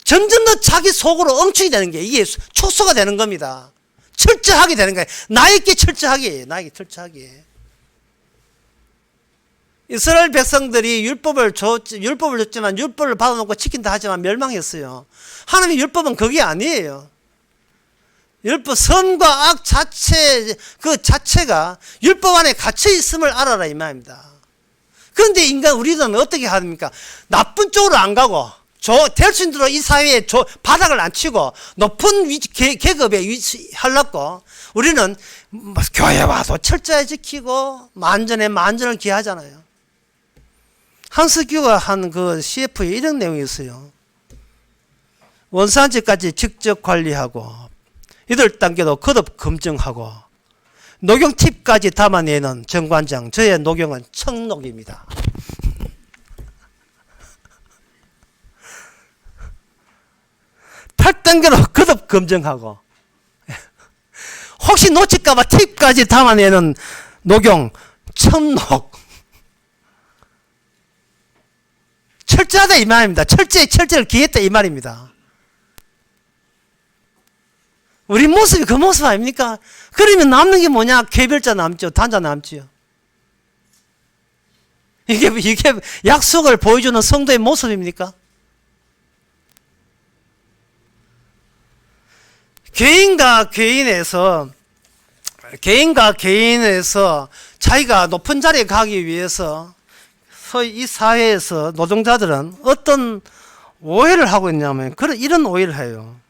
점점 더 자기 속으로 엉축이 되는 게 이게 축소가 되는 겁니다. 철저하게 되는 거예요. 나에게 철저하게. 이스라엘 백성들이 율법을 줬지만 율법을 받아놓고 지킨다 하지만 멸망했어요. 하나님의 율법은 그게 아니에요. 율법 선과 악 자체 그 자체가 율법 안에 갇혀 있음을 알아라 이 말입니다. 그런데 우리는 어떻게 합니까? 나쁜 쪽으로 안 가고 될 수 있는 대로 이 사회에 바닥을 안 치고 높은 계급에 위치하려고 우리는 교회 와도 철저히 지키고 만전을 기하잖아요. 한석규가 한 그 CF에 이런 내용이 있어요. 원산지까지 직접 관리하고 8단계도 거듭 검증하고 녹용 팁까지 담아내는 정관장. 저의 녹용은 청녹입니다. 팔 단계로 거듭 검증하고 혹시 놓칠까봐 팁까지 담아내는 녹용 청녹. 철저하다 이 말입니다. 철저를 기했다 이 말입니다. 우리 모습이 그 모습 아닙니까? 그러면 남는 게 뭐냐? 개별자 남죠. 단자 남지요. 이게 약속을 보여주는 성도의 모습입니까? 개인과 개인에서 자기가 높은 자리에 가기 위해서 이 사회에서 노동자들은 어떤 오해를 하고 있냐면 이런 오해를 해요.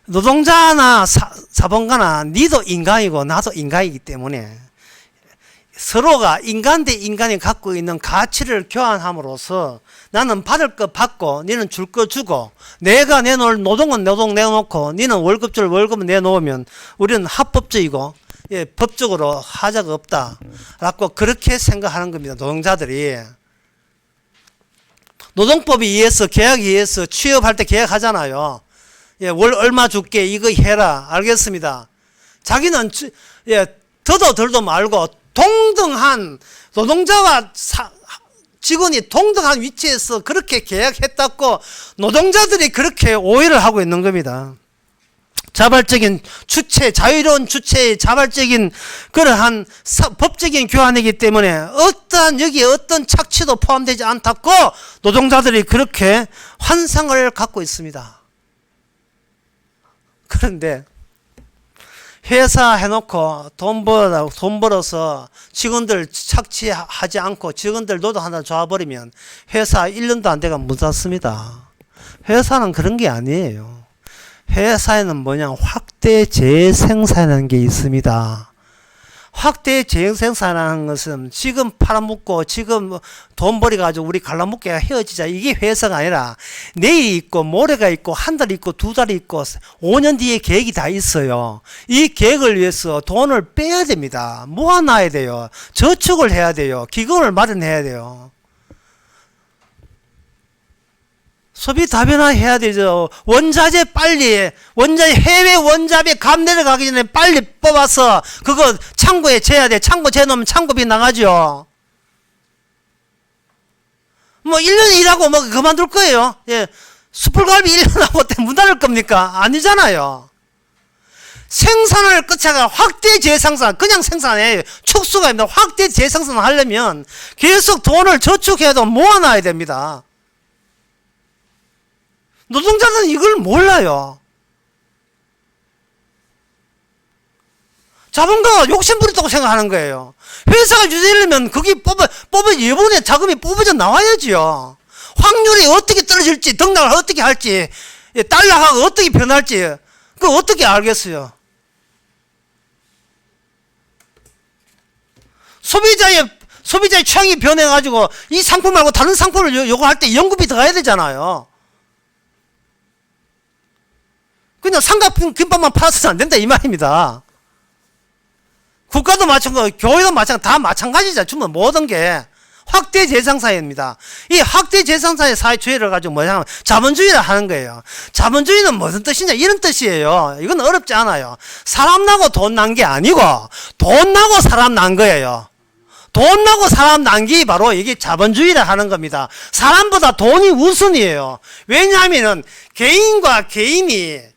노동자나 사범가나 니도 인간이고 나도 인간이기 때문에 서로가 인간 대 인간이 갖고 있는 가치를 교환함으로써 나는 받을 거 받고 니는 줄 거 주고 내가 내놓을 노동은 노동 내놓고 니는 월급 줄 월급은 내놓으면 우리는 합법적이고 법적으로 하자가 없다 라고 그렇게 생각하는 겁니다. 노동자들이 노동법에 의해서 계약에 의해서 취업할 때 계약하잖아요. 월 얼마 줄게 이거 해라. 알겠습니다. 자기는 더도 덜도 말고 동등한 노동자와 직원이 동등한 위치에서 그렇게 계약했다고 노동자들이 그렇게 오해를 하고 있는 겁니다. 자발적인 주체, 자유로운 주체의 자발적인 그러한 법적인 교환이기 때문에 여기에 어떤 착취도 포함되지 않다고 노동자들이 그렇게 환상을 갖고 있습니다. 그런데 회사 해놓고 돈 벌어서 직원들 착취하지 않고 직원들 노동하나 줘버리면 회사 1년도 안 돼가 문 닫습니다. 회사는 그런 게 아니에요. 회사에는 뭐냐, 확대 재생산이라는 게 있습니다. 확대 재생산이라는 것은 지금 팔아먹고 지금 돈 벌어가지고 우리 갈라먹기가 헤어지자, 이게 회사가 아니라 내일이 있고 모레가 있고 한 달이 있고 두 달이 있고 5년 뒤에 계획이 다 있어요. 이 계획을 위해서 돈을 빼야 됩니다. 모아놔야 돼요. 저축을 해야 돼요. 기금을 마련해야 돼요. 소비 다변화해야 되죠. 원자재 빨리, 해외 원자재 값 내려가기 전에 빨리 뽑아서 그거 창고에 재야 돼. 창고 재놓으면 창고비 나가죠. 뭐 1년 일하고 뭐 그만둘 거예요. 예. 숯불갈비 1년 하고 문 닫을 겁니까? 아니잖아요. 생산을 끝에가 확대 재생산, 그냥 생산해. 축수가 아닙니다. 확대 재생산을 하려면 계속 돈을 저축해야 되고 모아놔야 됩니다. 노동자들은 이걸 몰라요. 자본가가 욕심부렸다고 생각하는 거예요. 회사가 유지되려면 거기 이번에 자금이 뽑아져 나와야지요. 확률이 어떻게 떨어질지, 등락을 어떻게 할지, 달러가 어떻게 변할지, 그거 어떻게 알겠어요? 소비자의 취향이 변해가지고 이 상품 말고 다른 상품을 요구할 때 연금이 들어가야 되잖아요. 그냥 삼각김밥만 팔아서는 안 된다 이 말입니다. 국가도 마찬가지고 교회도 마찬가지고 다 마찬가지죠. 주면 모든 게 확대 재생산입니다. 이 확대 재생산의 사회주의를 가지고 뭐냐 하면 자본주의를 하는 거예요. 자본주의는 무슨 뜻이냐 이런 뜻이에요. 이건 어렵지 않아요. 사람 나고 돈 난 게 아니고 돈 나고 사람 난 거예요. 돈 나고 사람 난 게 바로 이게 자본주의를 하는 겁니다. 사람보다 돈이 우선이에요. 왜냐하면은 개인과 개인이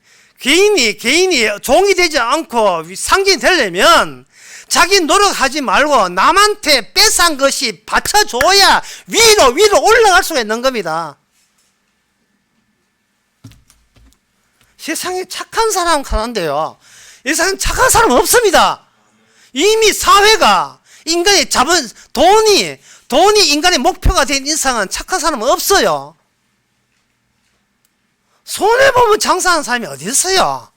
종이 되지 않고 상징이 되려면 자기 노력하지 말고 남한테 뺏은 것이 받쳐줘야 위로 올라갈 수가 있는 겁니다. 세상에 착한 사람 가는데요. 이 세상에 착한 사람 없습니다. 이미 사회가 인간의 돈이 인간의 목표가 된 이상은 착한 사람은 없어요. 손해보면 장사하는 사람이 어디 있어요?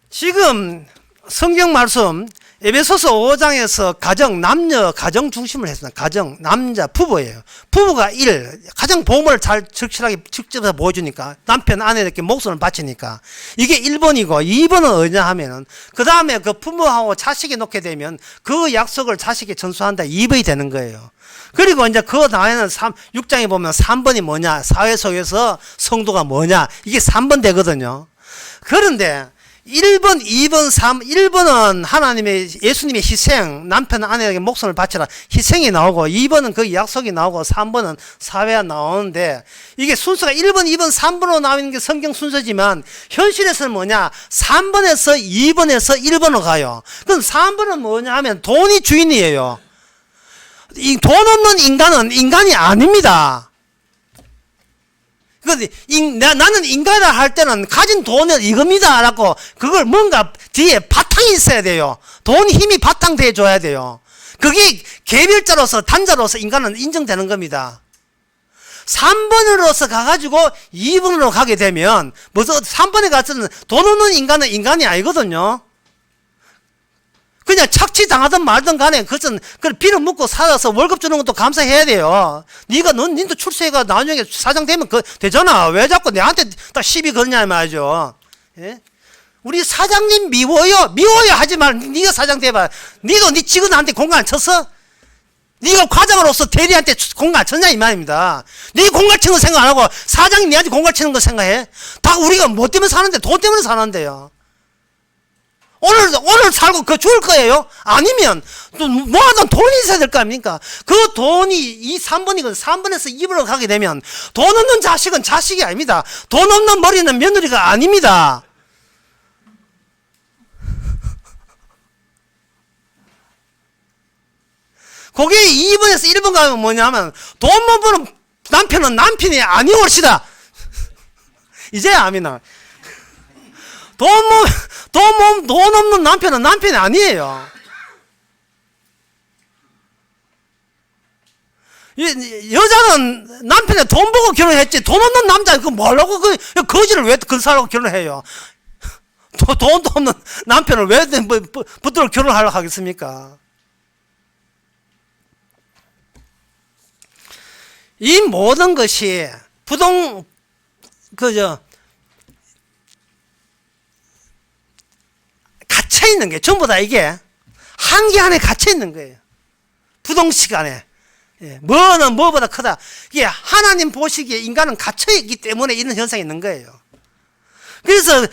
지금 성경 말씀 에베소서 5장에서 남녀 가정 중심을 했습니다. 남자, 부부예요. 부부가 가정 보험을 잘 적실하게 직접 보여주니까 남편, 아내에게 목숨을 바치니까 이게 1번이고 2번은 어디냐 하면은 그 다음에 그 부모하고 자식이 놓게 되면 그 약속을 자식이 전수한다 2번이 되는 거예요. 그리고 이제 그 다음에는 6장에 보면 3번이 뭐냐, 사회 속에서 성도가 뭐냐, 이게 3번 되거든요. 그런데 1번, 2번, 1번은 예수님의 희생, 남편, 아내에게 목숨을 바쳐라 희생이 나오고, 2번은 그 약속이 나오고, 3번은 사회가 나오는데, 이게 순서가 1번, 2번, 3번으로 나오는 게 성경 순서지만, 현실에서는 뭐냐, 3번에서 2번에서 1번으로 가요. 그럼 3번은 뭐냐 하면 돈이 주인이에요. 이 돈 없는 인간은 인간이 아닙니다. 나는 인간이라 할 때는 가진 돈은 이겁니다 라고 그걸 뭔가 뒤에 바탕이 있어야 돼요. 돈 힘이 바탕돼 줘야 돼요. 그게 개별자로서 단자로서 인간은 인정되는 겁니다. 3번으로서 가가지고 2번으로 가게 되면 3번에 가서는 돈 없는 인간은 인간이 아니거든요. 그냥 착취당하든 말든 간에 그것은 빌어 먹고 살아서 월급 주는 것도 감사해야 돼요. 니도 출세가 나중에 사장 되면 되잖아. 왜 자꾸 내한테 딱 시비 거느냐 말이죠. 예? 우리 사장님 미워요 하지 말. 니가 사장 돼봐. 니도 니 직원한테 공간 쳤어? 니가 과장으로서 대리한테 공간 쳤냐 이 말입니다. 니 공간 치는 거 생각 안 하고 사장이 니한테 공간 치는 거 생각해? 다 우리가 뭐 때문에 사는데? 돈 때문에 사는데요. 오늘 살고 죽을 거예요? 아니면 또 뭐하든 돈이 있어야 될 거 아닙니까? 그 돈이 3번이거든. 3번에서 2번으로 가게 되면 돈 없는 자식은 자식이 아닙니다. 돈 없는 머리는 며느리가 아닙니다. 그게 2번에서 1번 가면 뭐냐면 돈 못 버는 남편은 남편이 아니올시다. 이제 아미나. 돈 없는 남편은 남편이 아니에요. 여자는 남편의 돈 보고 결혼했지, 돈 없는 남자, 그 뭐라고 거지를 왜 그 사람하고 결혼해요? 돈도 없는 남편을 왜 붙들어 결혼하려고 하겠습니까? 이 모든 것이 갇혀 있는 게 전부 다 이게 한계 안에 갇혀 있는 거예요. 부동시간에. 예, 뭐는 뭐보다 크다. 이게 하나님 보시기에 인간은 갇혀 있기 때문에 이런 현상이 있는 거예요. 그래서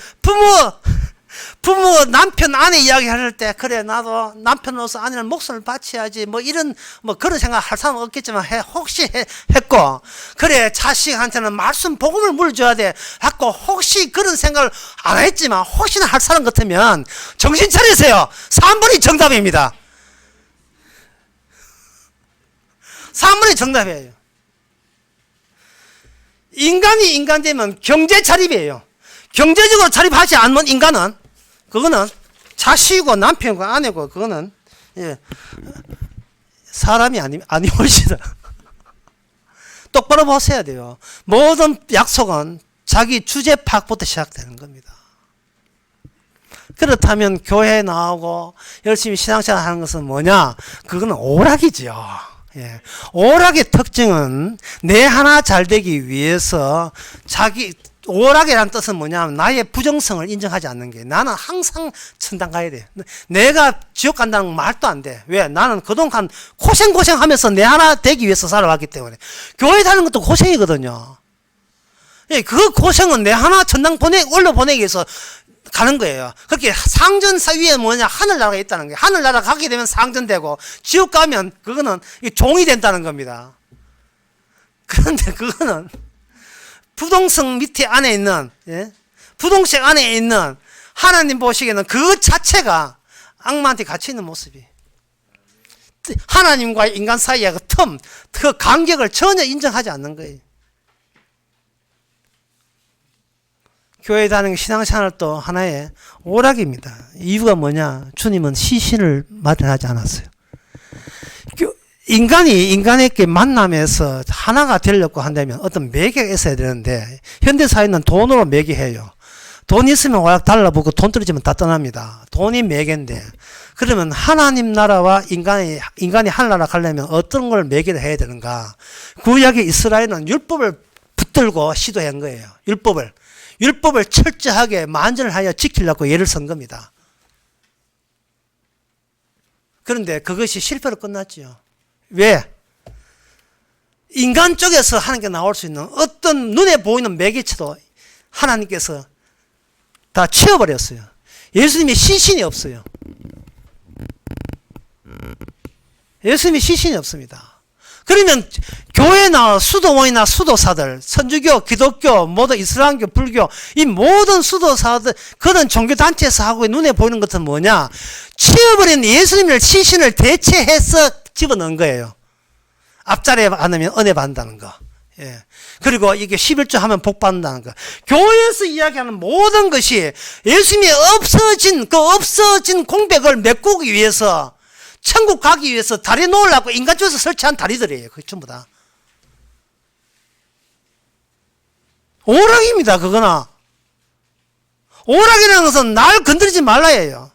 부모 남편 아내 이야기할 때 그래 나도 남편으로서 아내는 목숨을 바쳐야지 뭐 이런 뭐 그런 생각 할 사람은 없겠지만 혹시 했고, 그래 자식한테는 말씀 복음을 물려줘야 돼 하고 혹시 그런 생각을 안 했지만 혹시나 할 사람 같으면 정신 차리세요. 3번이 정답입니다. 3번이 정답이에요. 인간이 인간 되면 경제 자립이에요. 경제적으로 자립하지 않는 인간은 그거는 자식이고 남편이고 아내고 그거는 사람이 아니올시다. 똑바로 보셔야 돼요. 모든 약속은 자기 주제 파악부터 시작되는 겁니다. 그렇다면 교회에 나오고 열심히 신앙생활 하는 것은 뭐냐? 그거는 오락이죠. 예. 오락의 특징은 내 하나 잘 되기 위해서 오락이라는 뜻은 뭐냐면 나의 부정성을 인정하지 않는 게, 나는 항상 천당 가야 돼. 내가 지옥 간다는 말도 안 돼. 왜? 나는 그동안 고생하면서 내 하나 되기 위해서 살아왔기 때문에. 교회 다니는 것도 고생이거든요. 예, 그 고생은 내 하나 천당 올려보내기 위해서 가는 거예요. 그렇게 상전사 위에 뭐냐? 하늘나라가 있다는 거예요. 하늘나라 가게 되면 상전되고, 지옥 가면 그거는 종이 된다는 겁니다. 그런데 그거는 부동성 밑에 안에 있는, 부동식 안에 있는 하나님 보시기에는 그 자체가 악마한테 갇혀 있는 모습이, 하나님과 인간 사이의 그 간격을 전혀 인정하지 않는 거예요. 교회 다니는 신앙생활도 하나의 오락입니다. 이유가 뭐냐? 주님은 시신을 마련하지 않았어요. 인간이 인간에게 만남에서 하나가 되려고 한다면 어떤 매개가 있어야 되는데, 현대사회는 돈으로 매개해요. 돈 있으면 와락 달라붙고 돈 떨어지면 다 떠납니다. 돈이 매개인데, 그러면 하나님 나라와 인간이 하늘나라 가려면 어떤 걸 매개를 해야 되는가? 구약의 이스라엘은 율법을 붙들고 시도한 거예요. 율법을 철저하게 만전을 하여 지키려고 예를 쓴 겁니다. 그런데 그것이 실패로 끝났죠. 왜? 인간 쪽에서 하나님께 나올 수 있는 어떤 눈에 보이는 매개체도 하나님께서 다 치워버렸어요. 예수님이 시신이 없어요. 예수님이 시신이 없습니다. 그러면 교회나 수도원이나 수도사들, 선주교, 기독교, 모든 이슬람교, 불교, 이 모든 수도사들, 그런 종교단체에서 하고 눈에 보이는 것은 뭐냐? 치워버린 예수님을 시신을 대체해서 집어넣은 거예요. 앞자리에 앉으면 은혜 받는다는 거. 예. 그리고 이게 11조 하면 복 받는다는 거. 교회에서 이야기하는 모든 것이 예수님이 없어진 공백을 메꾸기 위해서, 천국 가기 위해서 다리 놓으려고 인간 쪽에서 설치한 다리들이에요. 그게 전부 다. 오락입니다, 그거나. 오락이라는 것은 날 건드리지 말라예요.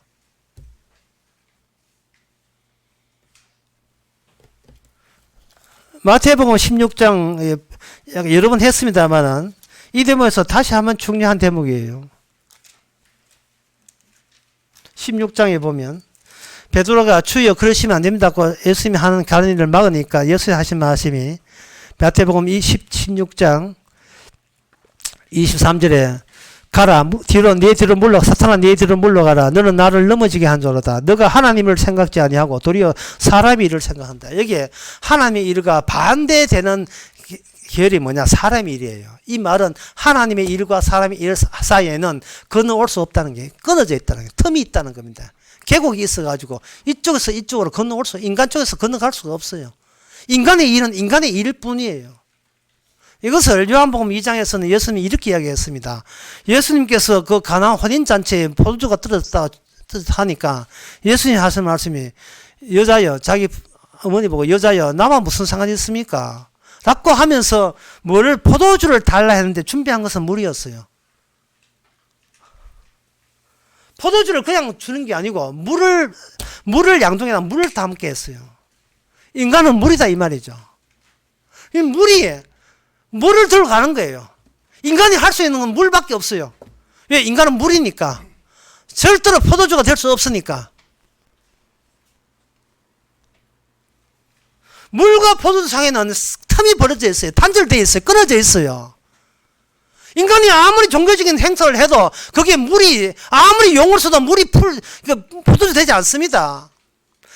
마태복음 16장 여러 번 했습니다만은 이 대목에서 다시 한번 중요한 대목이에요. 16장에 보면 베드로가 주여 그러시면 안 됩니다고 예수님이 하는 가는 일을 막으니까 예수님이 하신 말씀이 마태복음 16장 23절에 가라 네 뒤로 물러가 사탄아 네 뒤로 물러가라 너는 나를 넘어지게 한 줄로다 너가 하나님을 생각지 아니하고 도리어 사람의 일을 생각한다. 여기에 하나님의 일과 반대되는 결이 뭐냐? 사람의 일이에요. 이 말은 하나님의 일과 사람의 일 사이에는 건너올 수 없다는 게, 끊어져 있다는 게, 틈이 있다는 겁니다. 계곡이 있어가지고 이쪽에서 이쪽으로 건너올 수, 인간 쪽에서 건너갈 수가 없어요. 인간의 일은 인간의 일일 뿐이에요. 이것을 요한복음 2장에서는 예수님이 이렇게 이야기했습니다. 예수님께서 그 가나안 혼인잔치에 포도주가 떨어졌다 하니까 예수님이 하신 말씀이 여자여 자기 어머니 보고 여자여 나만 무슨 상관이 있습니까? 라고 하면서 뭐를 포도주를 달라 했는데 준비한 것은 물이었어요. 포도주를 그냥 주는 게 아니고 물을 양동이나 물을 담게 했어요. 인간은 물이다 이 말이죠. 이 물을 들고 가는 거예요. 인간이 할 수 있는 건 물밖에 없어요. 왜? 인간은 물이니까. 절대로 포도주가 될 수 없으니까. 물과 포도주 상에는 틈이 벌어져 있어요. 단절되어 있어요. 끊어져 있어요. 인간이 아무리 종교적인 행사를 해도 거기에 물이 아무리 용을 써도 물이 포도주 되지 않습니다.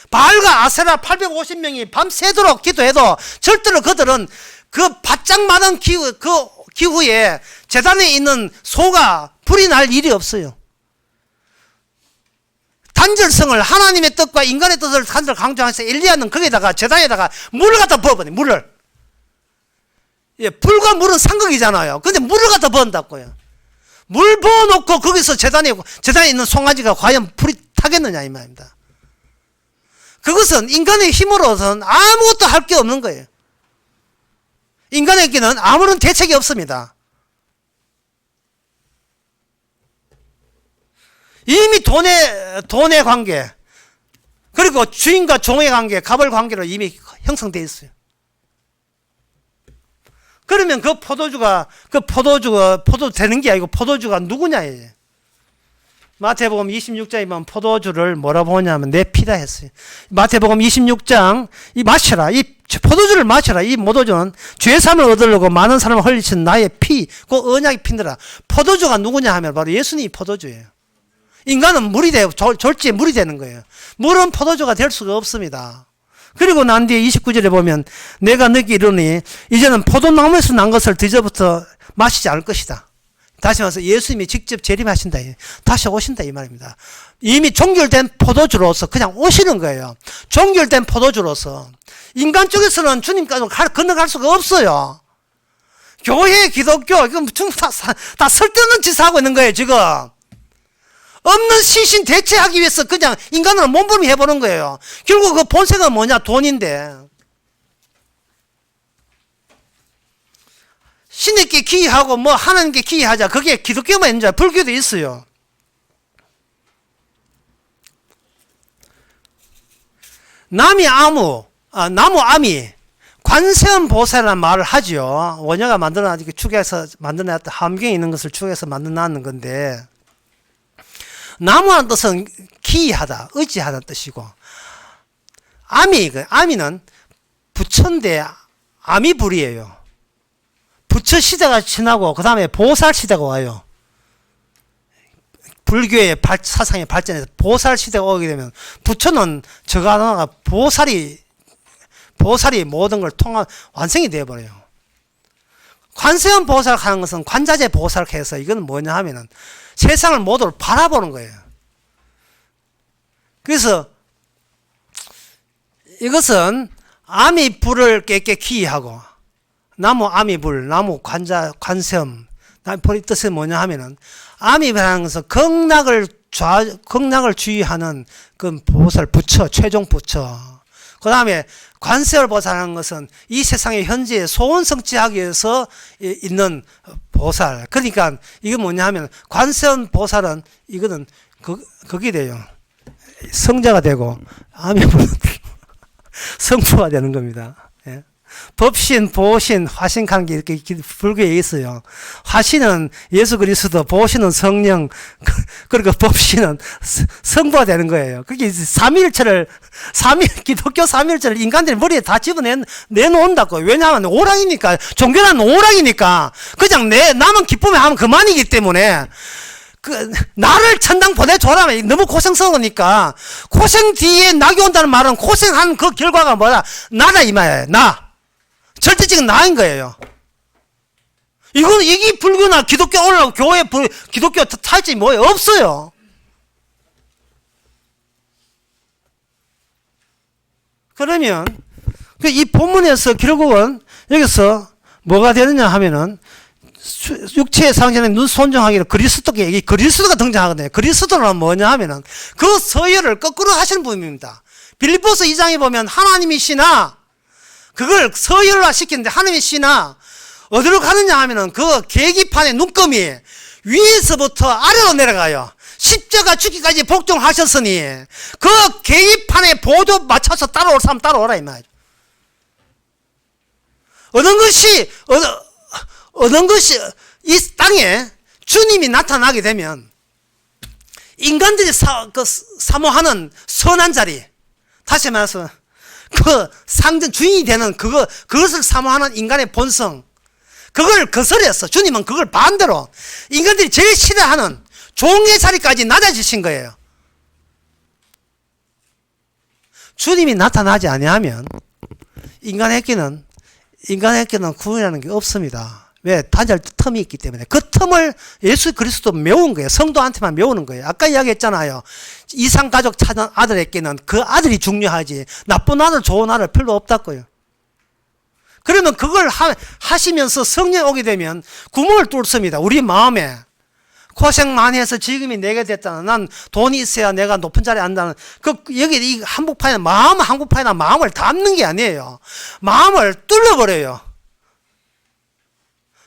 바알과 아세라 850명이 밤새도록 기도해도 절대로 그들은 그 바짝 마른 기후에 제단에 있는 소가 불이 날 일이 없어요. 단절성을 하나님의 뜻과 인간의 뜻을 한들 강조해서 엘리야는 거기다가 제단에다가 물을 갖다 부어버려요. 물을. 예, 불과 물은 상극이잖아요. 근데 물을 갖다 부은다고요. 물 부어놓고 거기서 제단에 있는 송아지가 과연 불이 타겠느냐 이 말입니다. 그것은 인간의 힘으로서는 아무것도 할 게 없는 거예요. 인간에게는 아무런 대책이 없습니다. 이미 돈의 관계, 그리고 주인과 종의 관계, 갑을 관계로 이미 형성되어 있어요. 그러면 그 포도주가 포도 되는 게 아니고 포도주가 누구냐예요. 마태복음 26장에 보면 포도주를 뭐라 보냐면 내 피다 했어요. 마태복음 26장 이 포도주를 마셔라. 이 포도주는 죄 사함을 얻으려고 많은 사람을 흘리친 나의 피, 그 언약의 피더라. 포도주가 누구냐 하면 바로 예수님이 포도주예요. 인간은 물이 되고 졸지에 물이 되는 거예요. 물은 포도주가 될 수가 없습니다. 그리고 난 뒤에 29절에 보면 내가 너에게 이르노니 이제는 포도나무에서 난 것을 뒤져부터 마시지 않을 것이다. 다시 말해서 예수님이 직접 재림하신다. 다시 오신다 이 말입니다. 이미 종결된 포도주로서 그냥 오시는 거예요. 종결된 포도주로서. 인간 쪽에서는 주님까지 건너갈 수가 없어요. 교회, 기독교, 이건 다 쓸데없는 짓을 하고 있는 거예요, 지금. 없는 시신 대체하기 위해서 그냥 인간으로 몸부림 해보는 거예요. 결국 그 본색은 뭐냐? 돈인데. 신에게 기이하고 뭐 하나님께 기이하자. 그게 기독교만 있는 줄 알아요. 불교도 있어요. 나무 아미 관세음 보살이라는 말을 하죠. 원효가 만들어놨 축에서 만들어놨던 함경에 있는 것을 축에서 만들어놨는 건데, 나무라는 뜻은 기이하다, 의지하다는 뜻이고, 아미는 부처인데 아미불이에요. 부처 시대가 지나고 그 다음에 보살 시대가 와요. 불교의 사상의 발전에서 보살 시대가 오게 되면 부처는 저가 하나가 보살이 모든 걸 완성이 되어버려요. 관세음 보살 하는 것은 관자재 보살 해서 이건 뭐냐 하면은 세상을 모두 바라보는 거예요. 그래서 이것은 아미불을 깨끗이 기이하고, 나무 아미불, 나무 관세음, 불의 뜻은 뭐냐 하면은, 아미라는 것은 극락을 주의하는 그 보살, 부처, 최종 부처. 그 다음에 관세음 보살하는 것은 이 세상의 현재에 소원 성취하기 위해서 있는 보살. 그러니까 이게 뭐냐 하면, 관세음 보살은 이거는 그게 돼요. 성자가 되고, 아미불은 성부가 되는 겁니다. 예. 법신, 보신, 화신 관계 이렇게 불교에 있어요. 화신은 예수 그리스도, 보신은 성령, 그리고 법신은 성부가 되는 거예요. 그게 기독교 삼일체를 인간들이 머리에 다 내놓는다고. 왜냐하면 오락이니까, 종교는 오락이니까, 그냥 나만 기쁨에 하면 그만이기 때문에, 나를 천당 보내줘라면 너무 고생스러우니까, 고생 뒤에 낙이 온다는 말은 고생한 그 결과가 뭐야? 나다 이 말이에요. 절대적인 나인 거예요. 이게 불교나 기독교 올라오고 기독교 차이점이 뭐예요? 없어요. 그러면 이 본문에서 결국은 여기서 뭐가 되느냐 하면은, 육체의 상전에 눈 손정하기를 그리스도가 등장하거든요. 그리스도는 뭐냐 하면은 그 서열을 거꾸로 하시는 분입니다. 빌립보서 2장에 보면 하나님이시나 그걸 서열화 시키는데 하나님이시나 어디로 가느냐 하면은 그 계기판의 눈금이 위에서부터 아래로 내려가요. 십자가 죽기까지 복종하셨으니 그 계기판의 보조 맞춰서 따라올 사람 따라오라 이 말이죠. 어느 것이 이 땅에 주님이 나타나게 되면 인간들이 사모하는 선한 자리, 다시 말해서 그 상전 주인이 되는 그것을 사모하는 인간의 본성, 그걸 거스려서 주님은 그걸 반대로 인간들이 제일 싫어하는 종의 자리까지 낮아지신 거예요. 주님이 나타나지 아니하면 인간에게는 구원이라는 게 없습니다. 왜? 단절 틈이 있기 때문에. 그 틈을 예수 그리스도 메운 거예요. 성도한테만 메우는 거예요. 아까 이야기했잖아요. 이상가족 찾은 아들에게는 그 아들이 중요하지 나쁜 아들 좋은 아들 별로 없다고요. 그러면 그걸 하시면서 성령 오게 되면 구멍을 뚫습니다. 우리 마음에. 고생 많이 해서 지금이 내게 됐다는, 난 돈이 있어야 내가 높은 자리에 앉다는, 여기 이 한국파이나 마음을 닫는 게 아니에요. 마음을 뚫어버려요.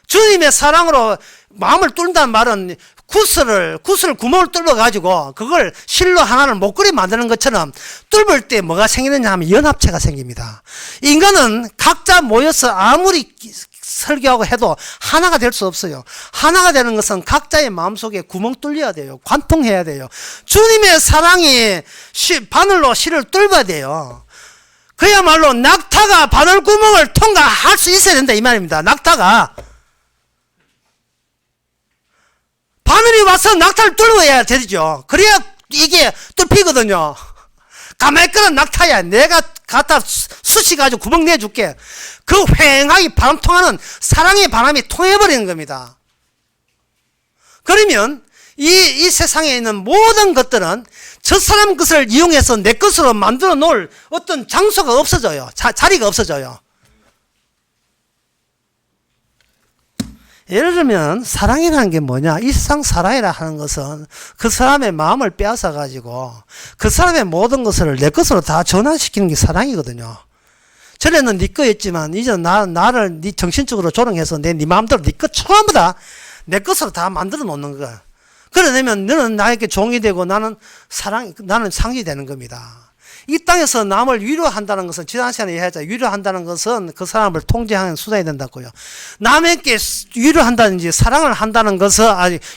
주님의 사랑으로 마음을 뚫는다는 말은 구슬을 구멍을 뚫어가지고 그걸 실로 하나를 목걸이 만드는 것처럼 뚫을 때 뭐가 생기느냐 하면 연합체가 생깁니다. 인간은 각자 모여서 아무리 설교하고 해도 하나가 될 수 없어요. 하나가 되는 것은 각자의 마음속에 구멍 뚫려야 돼요. 관통해야 돼요. 주님의 사랑이 바늘로 실을 뚫어야 돼요. 그야말로 낙타가 바늘 구멍을 통과할 수 있어야 된다 이 말입니다. 낙타가 바늘이 와서 낙타를 뚫어야 되죠. 그래야 이게 뚫히거든요. 가만히 있거든 낙타야. 내가 갖다 쑤시가지고 구멍 내줄게. 그 휑하게 바람 통하는 사랑의 바람이 통해버리는 겁니다. 그러면 이 세상에 있는 모든 것들은 저 사람 것을 이용해서 내 것으로 만들어 놓을 어떤 장소가 없어져요. 자리가 없어져요. 예를 들면 사랑이라는 게 뭐냐? 이 세상 사랑이라 하는 것은 그 사람의 마음을 빼앗아 가지고 그 사람의 모든 것을 내 것으로 다 전환시키는 게 사랑이거든요. 전에는 네 거였지만 이제는 나를 네 정신적으로 조롱해서 네 마음대로 네 것 전부 다 내 것으로 다 만들어 놓는 거야. 그러려면 너는 나에게 종이 되고 나는 상이 되는 겁니다. 이 땅에서 남을 위로한다는 것은 지난 시간에 얘기했잖아요. 위로한다는 것은 그 사람을 통제하는 수단이 된다고요. 남에게 위로한다든지 사랑을 한다는 것은,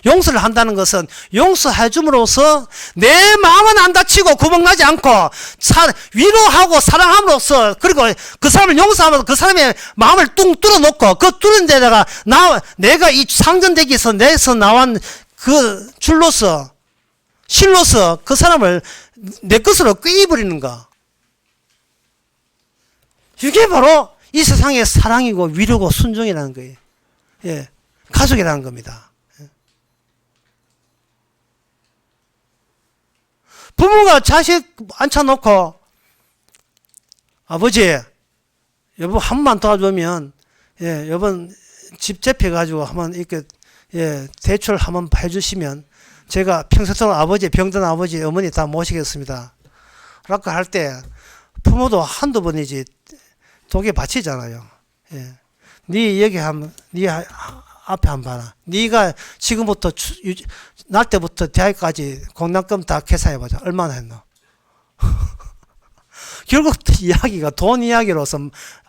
용서를 한다는 것은 용서해 줌으로써 내 마음은 안 다치고 구멍나지 않고 위로하고 사랑함으로써, 그리고 그 사람을 용서하면서 그 사람의 마음을 뚱 뚫어놓고 그 뚫은 데다가 내가 이 상전되기 위해서 내서 나온 그 실로서 그 사람을 내 것으로 꿰입어버리는 거. 이게 바로 이 세상의 사랑이고 위로고 순종이라는 거예요. 예, 가족이라는 겁니다. 부모가 자식 앉혀놓고 아버지 여보 한 번만 도와주면 여보 집 잡혀가지고 한번 이렇게 대출 한번 해주시면 제가 평생동안 아버지, 병든 아버지, 어머니 다 모시겠습니다. 라고 할 때 부모도 한두 번이지 독에 바치잖아요. 네 여기 한번, 네 앞에 한번 봐라. 네가 지금부터 날 때부터 대학까지 공단금 다 계산해보자. 얼마나 했노? 결국 이야기가 돈 이야기로서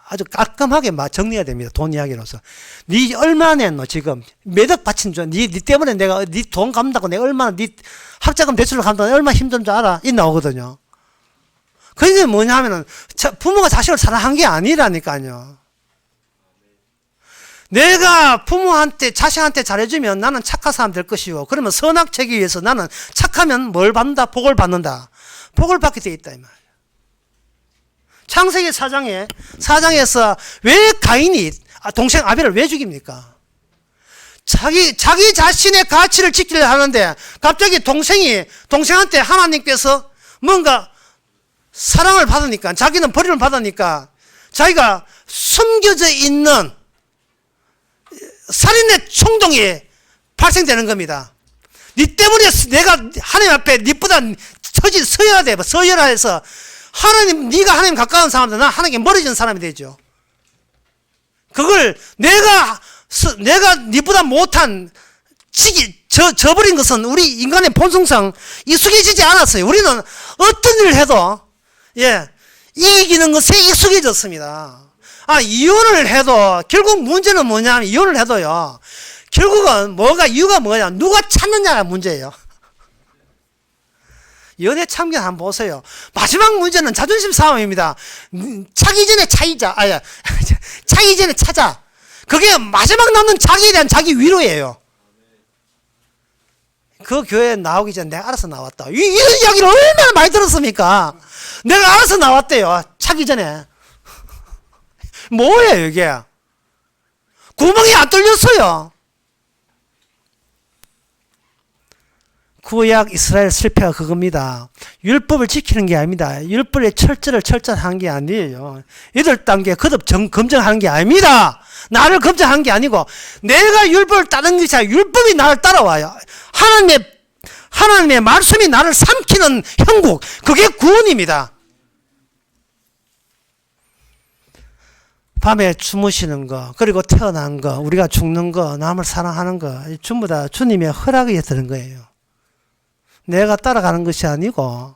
아주 깔끔하게 정리가 됩니다. 돈 이야기로서. 네 얼마나 냈노, 지금? 몇 억 바친 줄, 네 때문에 내가, 네 돈 갚는다고 내가 얼마나, 네 학자금 대출을 갚는다고 얼마나 힘든 줄 알아? 이 나오거든요. 그게 뭐냐 하면은, 부모가 자식을 사랑한 게 아니라니까요. 내가 부모한테, 자식한테 잘해주면 나는 착한 사람 될 것이고, 그러면 선악책에 의해서 나는 착하면 뭘 받는다? 복을 받는다. 복을 받게 돼 있다, 이 말이야. 창세기 4장에서 왜 가인이 동생 아벨을 왜 죽입니까? 자기 자신의 가치를 지키려 하는데 갑자기 동생한테 하나님께서 뭔가 사랑을 받으니까, 자기는 버림을 받으니까 자기가 숨겨져 있는 살인의衝동이 발생되는 겁니다. 네 때문에 내가 하나님 앞에 니보다 처지 서열화돼서 네가 하나님 가까운 사람들, 난 하나님께 멀어진 사람이 되죠. 그걸 내가 니보다 못한 저버린 것은 우리 인간의 본성상 익숙해지지 않았어요. 우리는 어떤 일을 해도, 이기는 것에 익숙해졌습니다. 이혼을 해도, 결국 문제는 뭐냐면, 이혼을 해도요, 결국은 이유가 뭐냐, 누가 찾느냐가 문제예요. 연애 참견 한번 보세요. 마지막 문제는 자존심 싸움입니다. 차기 전에 차기 전에 찾아. 그게 마지막 남는 자기에 대한 자기 위로예요. 그 교회에 나오기 전에 내가 알아서 나왔다. 이런 이야기를 얼마나 많이 들었습니까? 내가 알아서 나왔대요. 차기 전에. 뭐예요, 이게? 구멍이 안 뚫렸어요. 구약 이스라엘 실패가 그겁니다. 율법을 지키는 게 아닙니다. 율법의 철저한 게 아니에요. 8단계 거듭 검증하는 게 아닙니다. 나를 검증하는 게 아니고 내가 율법을 따르는 것이 아니라 율법이 나를 따라와요. 하나님의 말씀이 나를 삼키는 형국, 그게 구원입니다. 밤에 주무시는 거, 그리고 태어난 거, 우리가 죽는 거, 남을 사랑하는 거, 전부 다 주님의 허락에 드는 거예요. 내가 따라가는 것이 아니고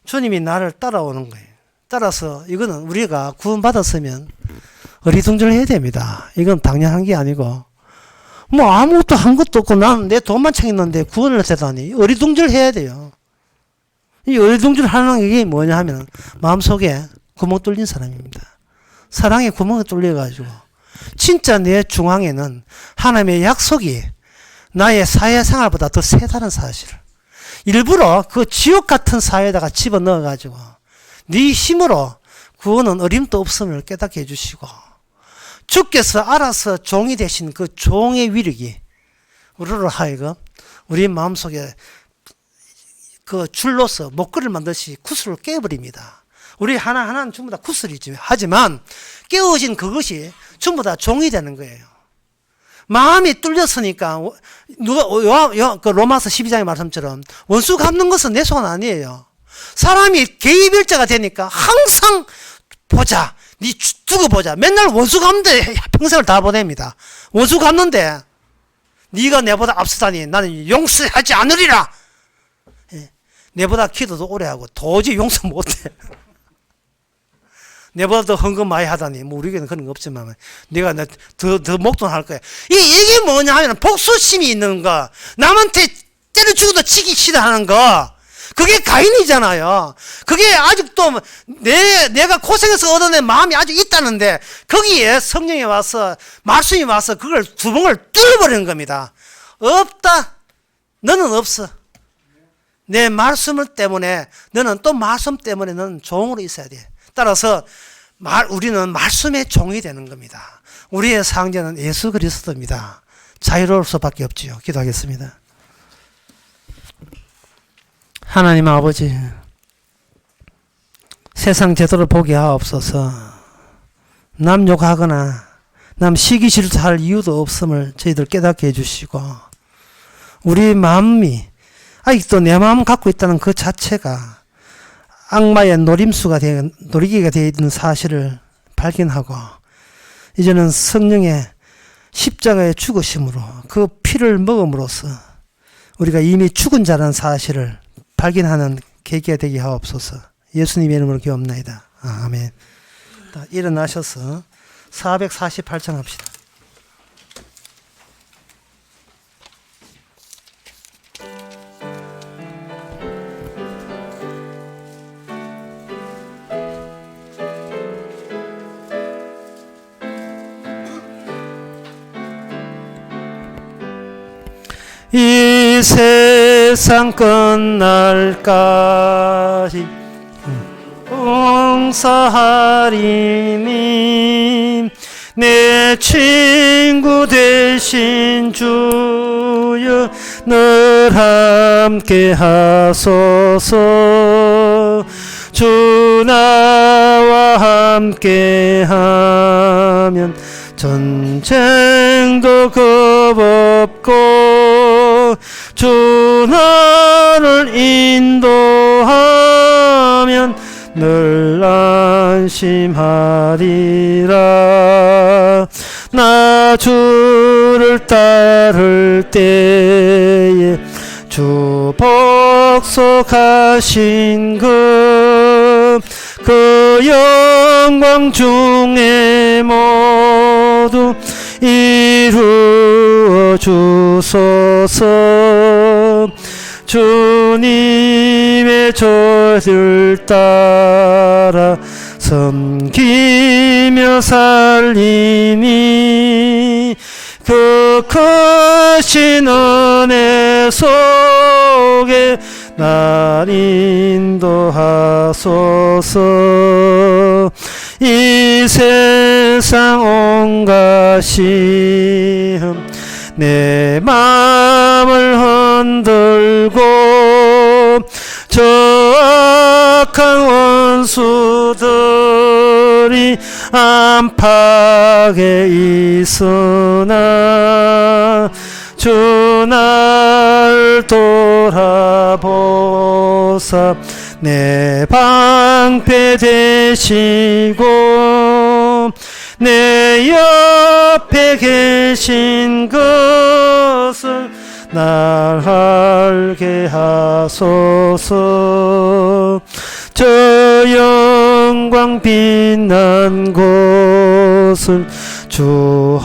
주님이 나를 따라오는 거예요. 따라서 이거는 우리가 구원받았으면 어리둥절해야 됩니다. 이건 당연한 게 아니고 아무것도 한 것도 없고 나는 내 돈만 챙겼는데 구원을 되다니 어리둥절해야 돼요. 이 어리둥절하는 게 뭐냐 하면 마음속에 구멍 뚫린 사람입니다. 사랑에 구멍이 뚫려가지고 진짜 내 중앙에는 하나님의 약속이 나의 사회생활보다 더 세다는 사실을 일부러 그 지옥 같은 사회에다가 집어넣어가지고 네 힘으로 구원은 어림도 없음을 깨닫게 해주시고 주께서 알아서 종이 되신 그 종의 위력이 우리로 하여금 우리 마음속에 그 줄로서 목걸이를 만드시 구슬을 깨버립니다. 우리 하나하나는 전부 다 구슬이지. 하지만 깨어진 그것이 전부 다 종이 되는 거예요. 마음이 뚫렸으니까 그 로마서 12장의 말씀처럼 원수 갚는 것은 내 손 아니에요. 사람이 개입일자가 되니까 항상 보자, 니 두고 보자. 맨날 원수 갚는데 평생을 다 보냅니다. 원수 갚는데 네가 내보다 앞서다니 나는 용서하지 않으리라. 내보다 기도도 오래 하고 도저히 용서 못해. 내보다 더 헌금 많이 하다니, 우리에게는 그런 거 없지만, 내가 더 목돈할 거야. 이게 뭐냐 하면, 복수심이 있는 거, 남한테 때려 죽어도 치기 싫어하는 거, 그게 가인이잖아요. 그게 아직도 내가 고생해서 얻어낸 마음이 아직 있다는데, 거기에 성령이 와서, 말씀이 와서 그걸 구멍을 뚫어버리는 겁니다. 없다. 너는 없어. 내 말씀 때문에, 너는 또 말씀 때문에 너는 종으로 있어야 돼. 따라서 우리는 말씀의 종이 되는 겁니다. 우리의 상제는 예수 그리스도입니다. 자유로울 수밖에 없지요. 기도하겠습니다. 하나님 아버지, 세상 제도를 보게 하옵소서. 남 욕하거나 남 시기 질투할 이유도 없음을 저희들 깨닫게 해주시고, 우리 마음이 아직도 내 마음 갖고 있다는 그 자체가 악마의 노리개가 되어 있는 사실을 발견하고, 이제는 성령의 십자가의 죽으심으로 그 피를 먹음으로써 우리가 이미 죽은 자라는 사실을 발견하는 계기가 되게 하옵소서. 예수님의 이름으로 기도합나이다. 아멘. 일어나셔서 448장 합시다. 이 세상 끝날까지 봉사하리니 내 친구 되신 주여 늘 함께 하소서. 주 나와 함께 하면 전쟁도 겁없고 주 나를 인도하면 늘 안심하리라. 나 주를 따를 때에 주 복속하신 그 영광 중에 모두 이루어 주소서. 주님의 조를 따라 섬기며 살리니 그 크신 은혜 속에 날 인도하소서. 이 세상 온갖 시험 내 마음을 흔들고 저 악한 원수들이 안팎에 있으나 주 날 돌아보사 내 방패 되시고 내 옆에 계신 것을 날 알게 하소서. 저 영광 빛난 곳을 주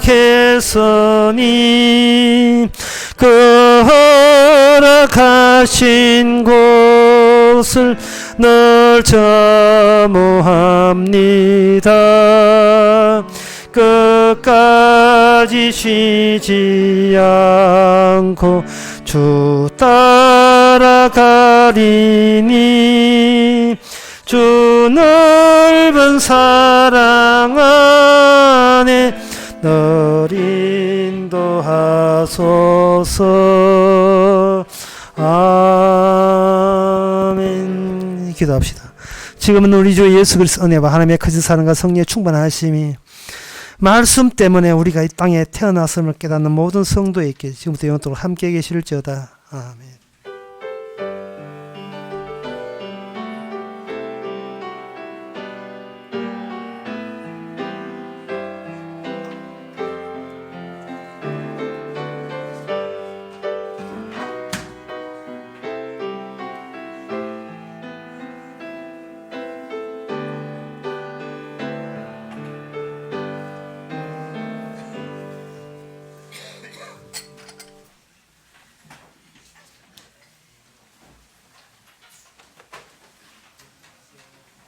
허락했으니 그 허락하신 곳을 늘 점호합니다. 끝까지 쉬지 않고 주 따라가리니 주 넓은 사랑 안에 널 인도하소서. 아멘. 기도합시다. 지금은 우리 주 예수 그리스도 은혜와 하나님의 크신 사랑과 성령의 충만하심이 말씀 때문에 우리가 이 땅에 태어났음을 깨닫는 모든 성도에게 지금부터 영원토록 함께 계실지어다. 아멘.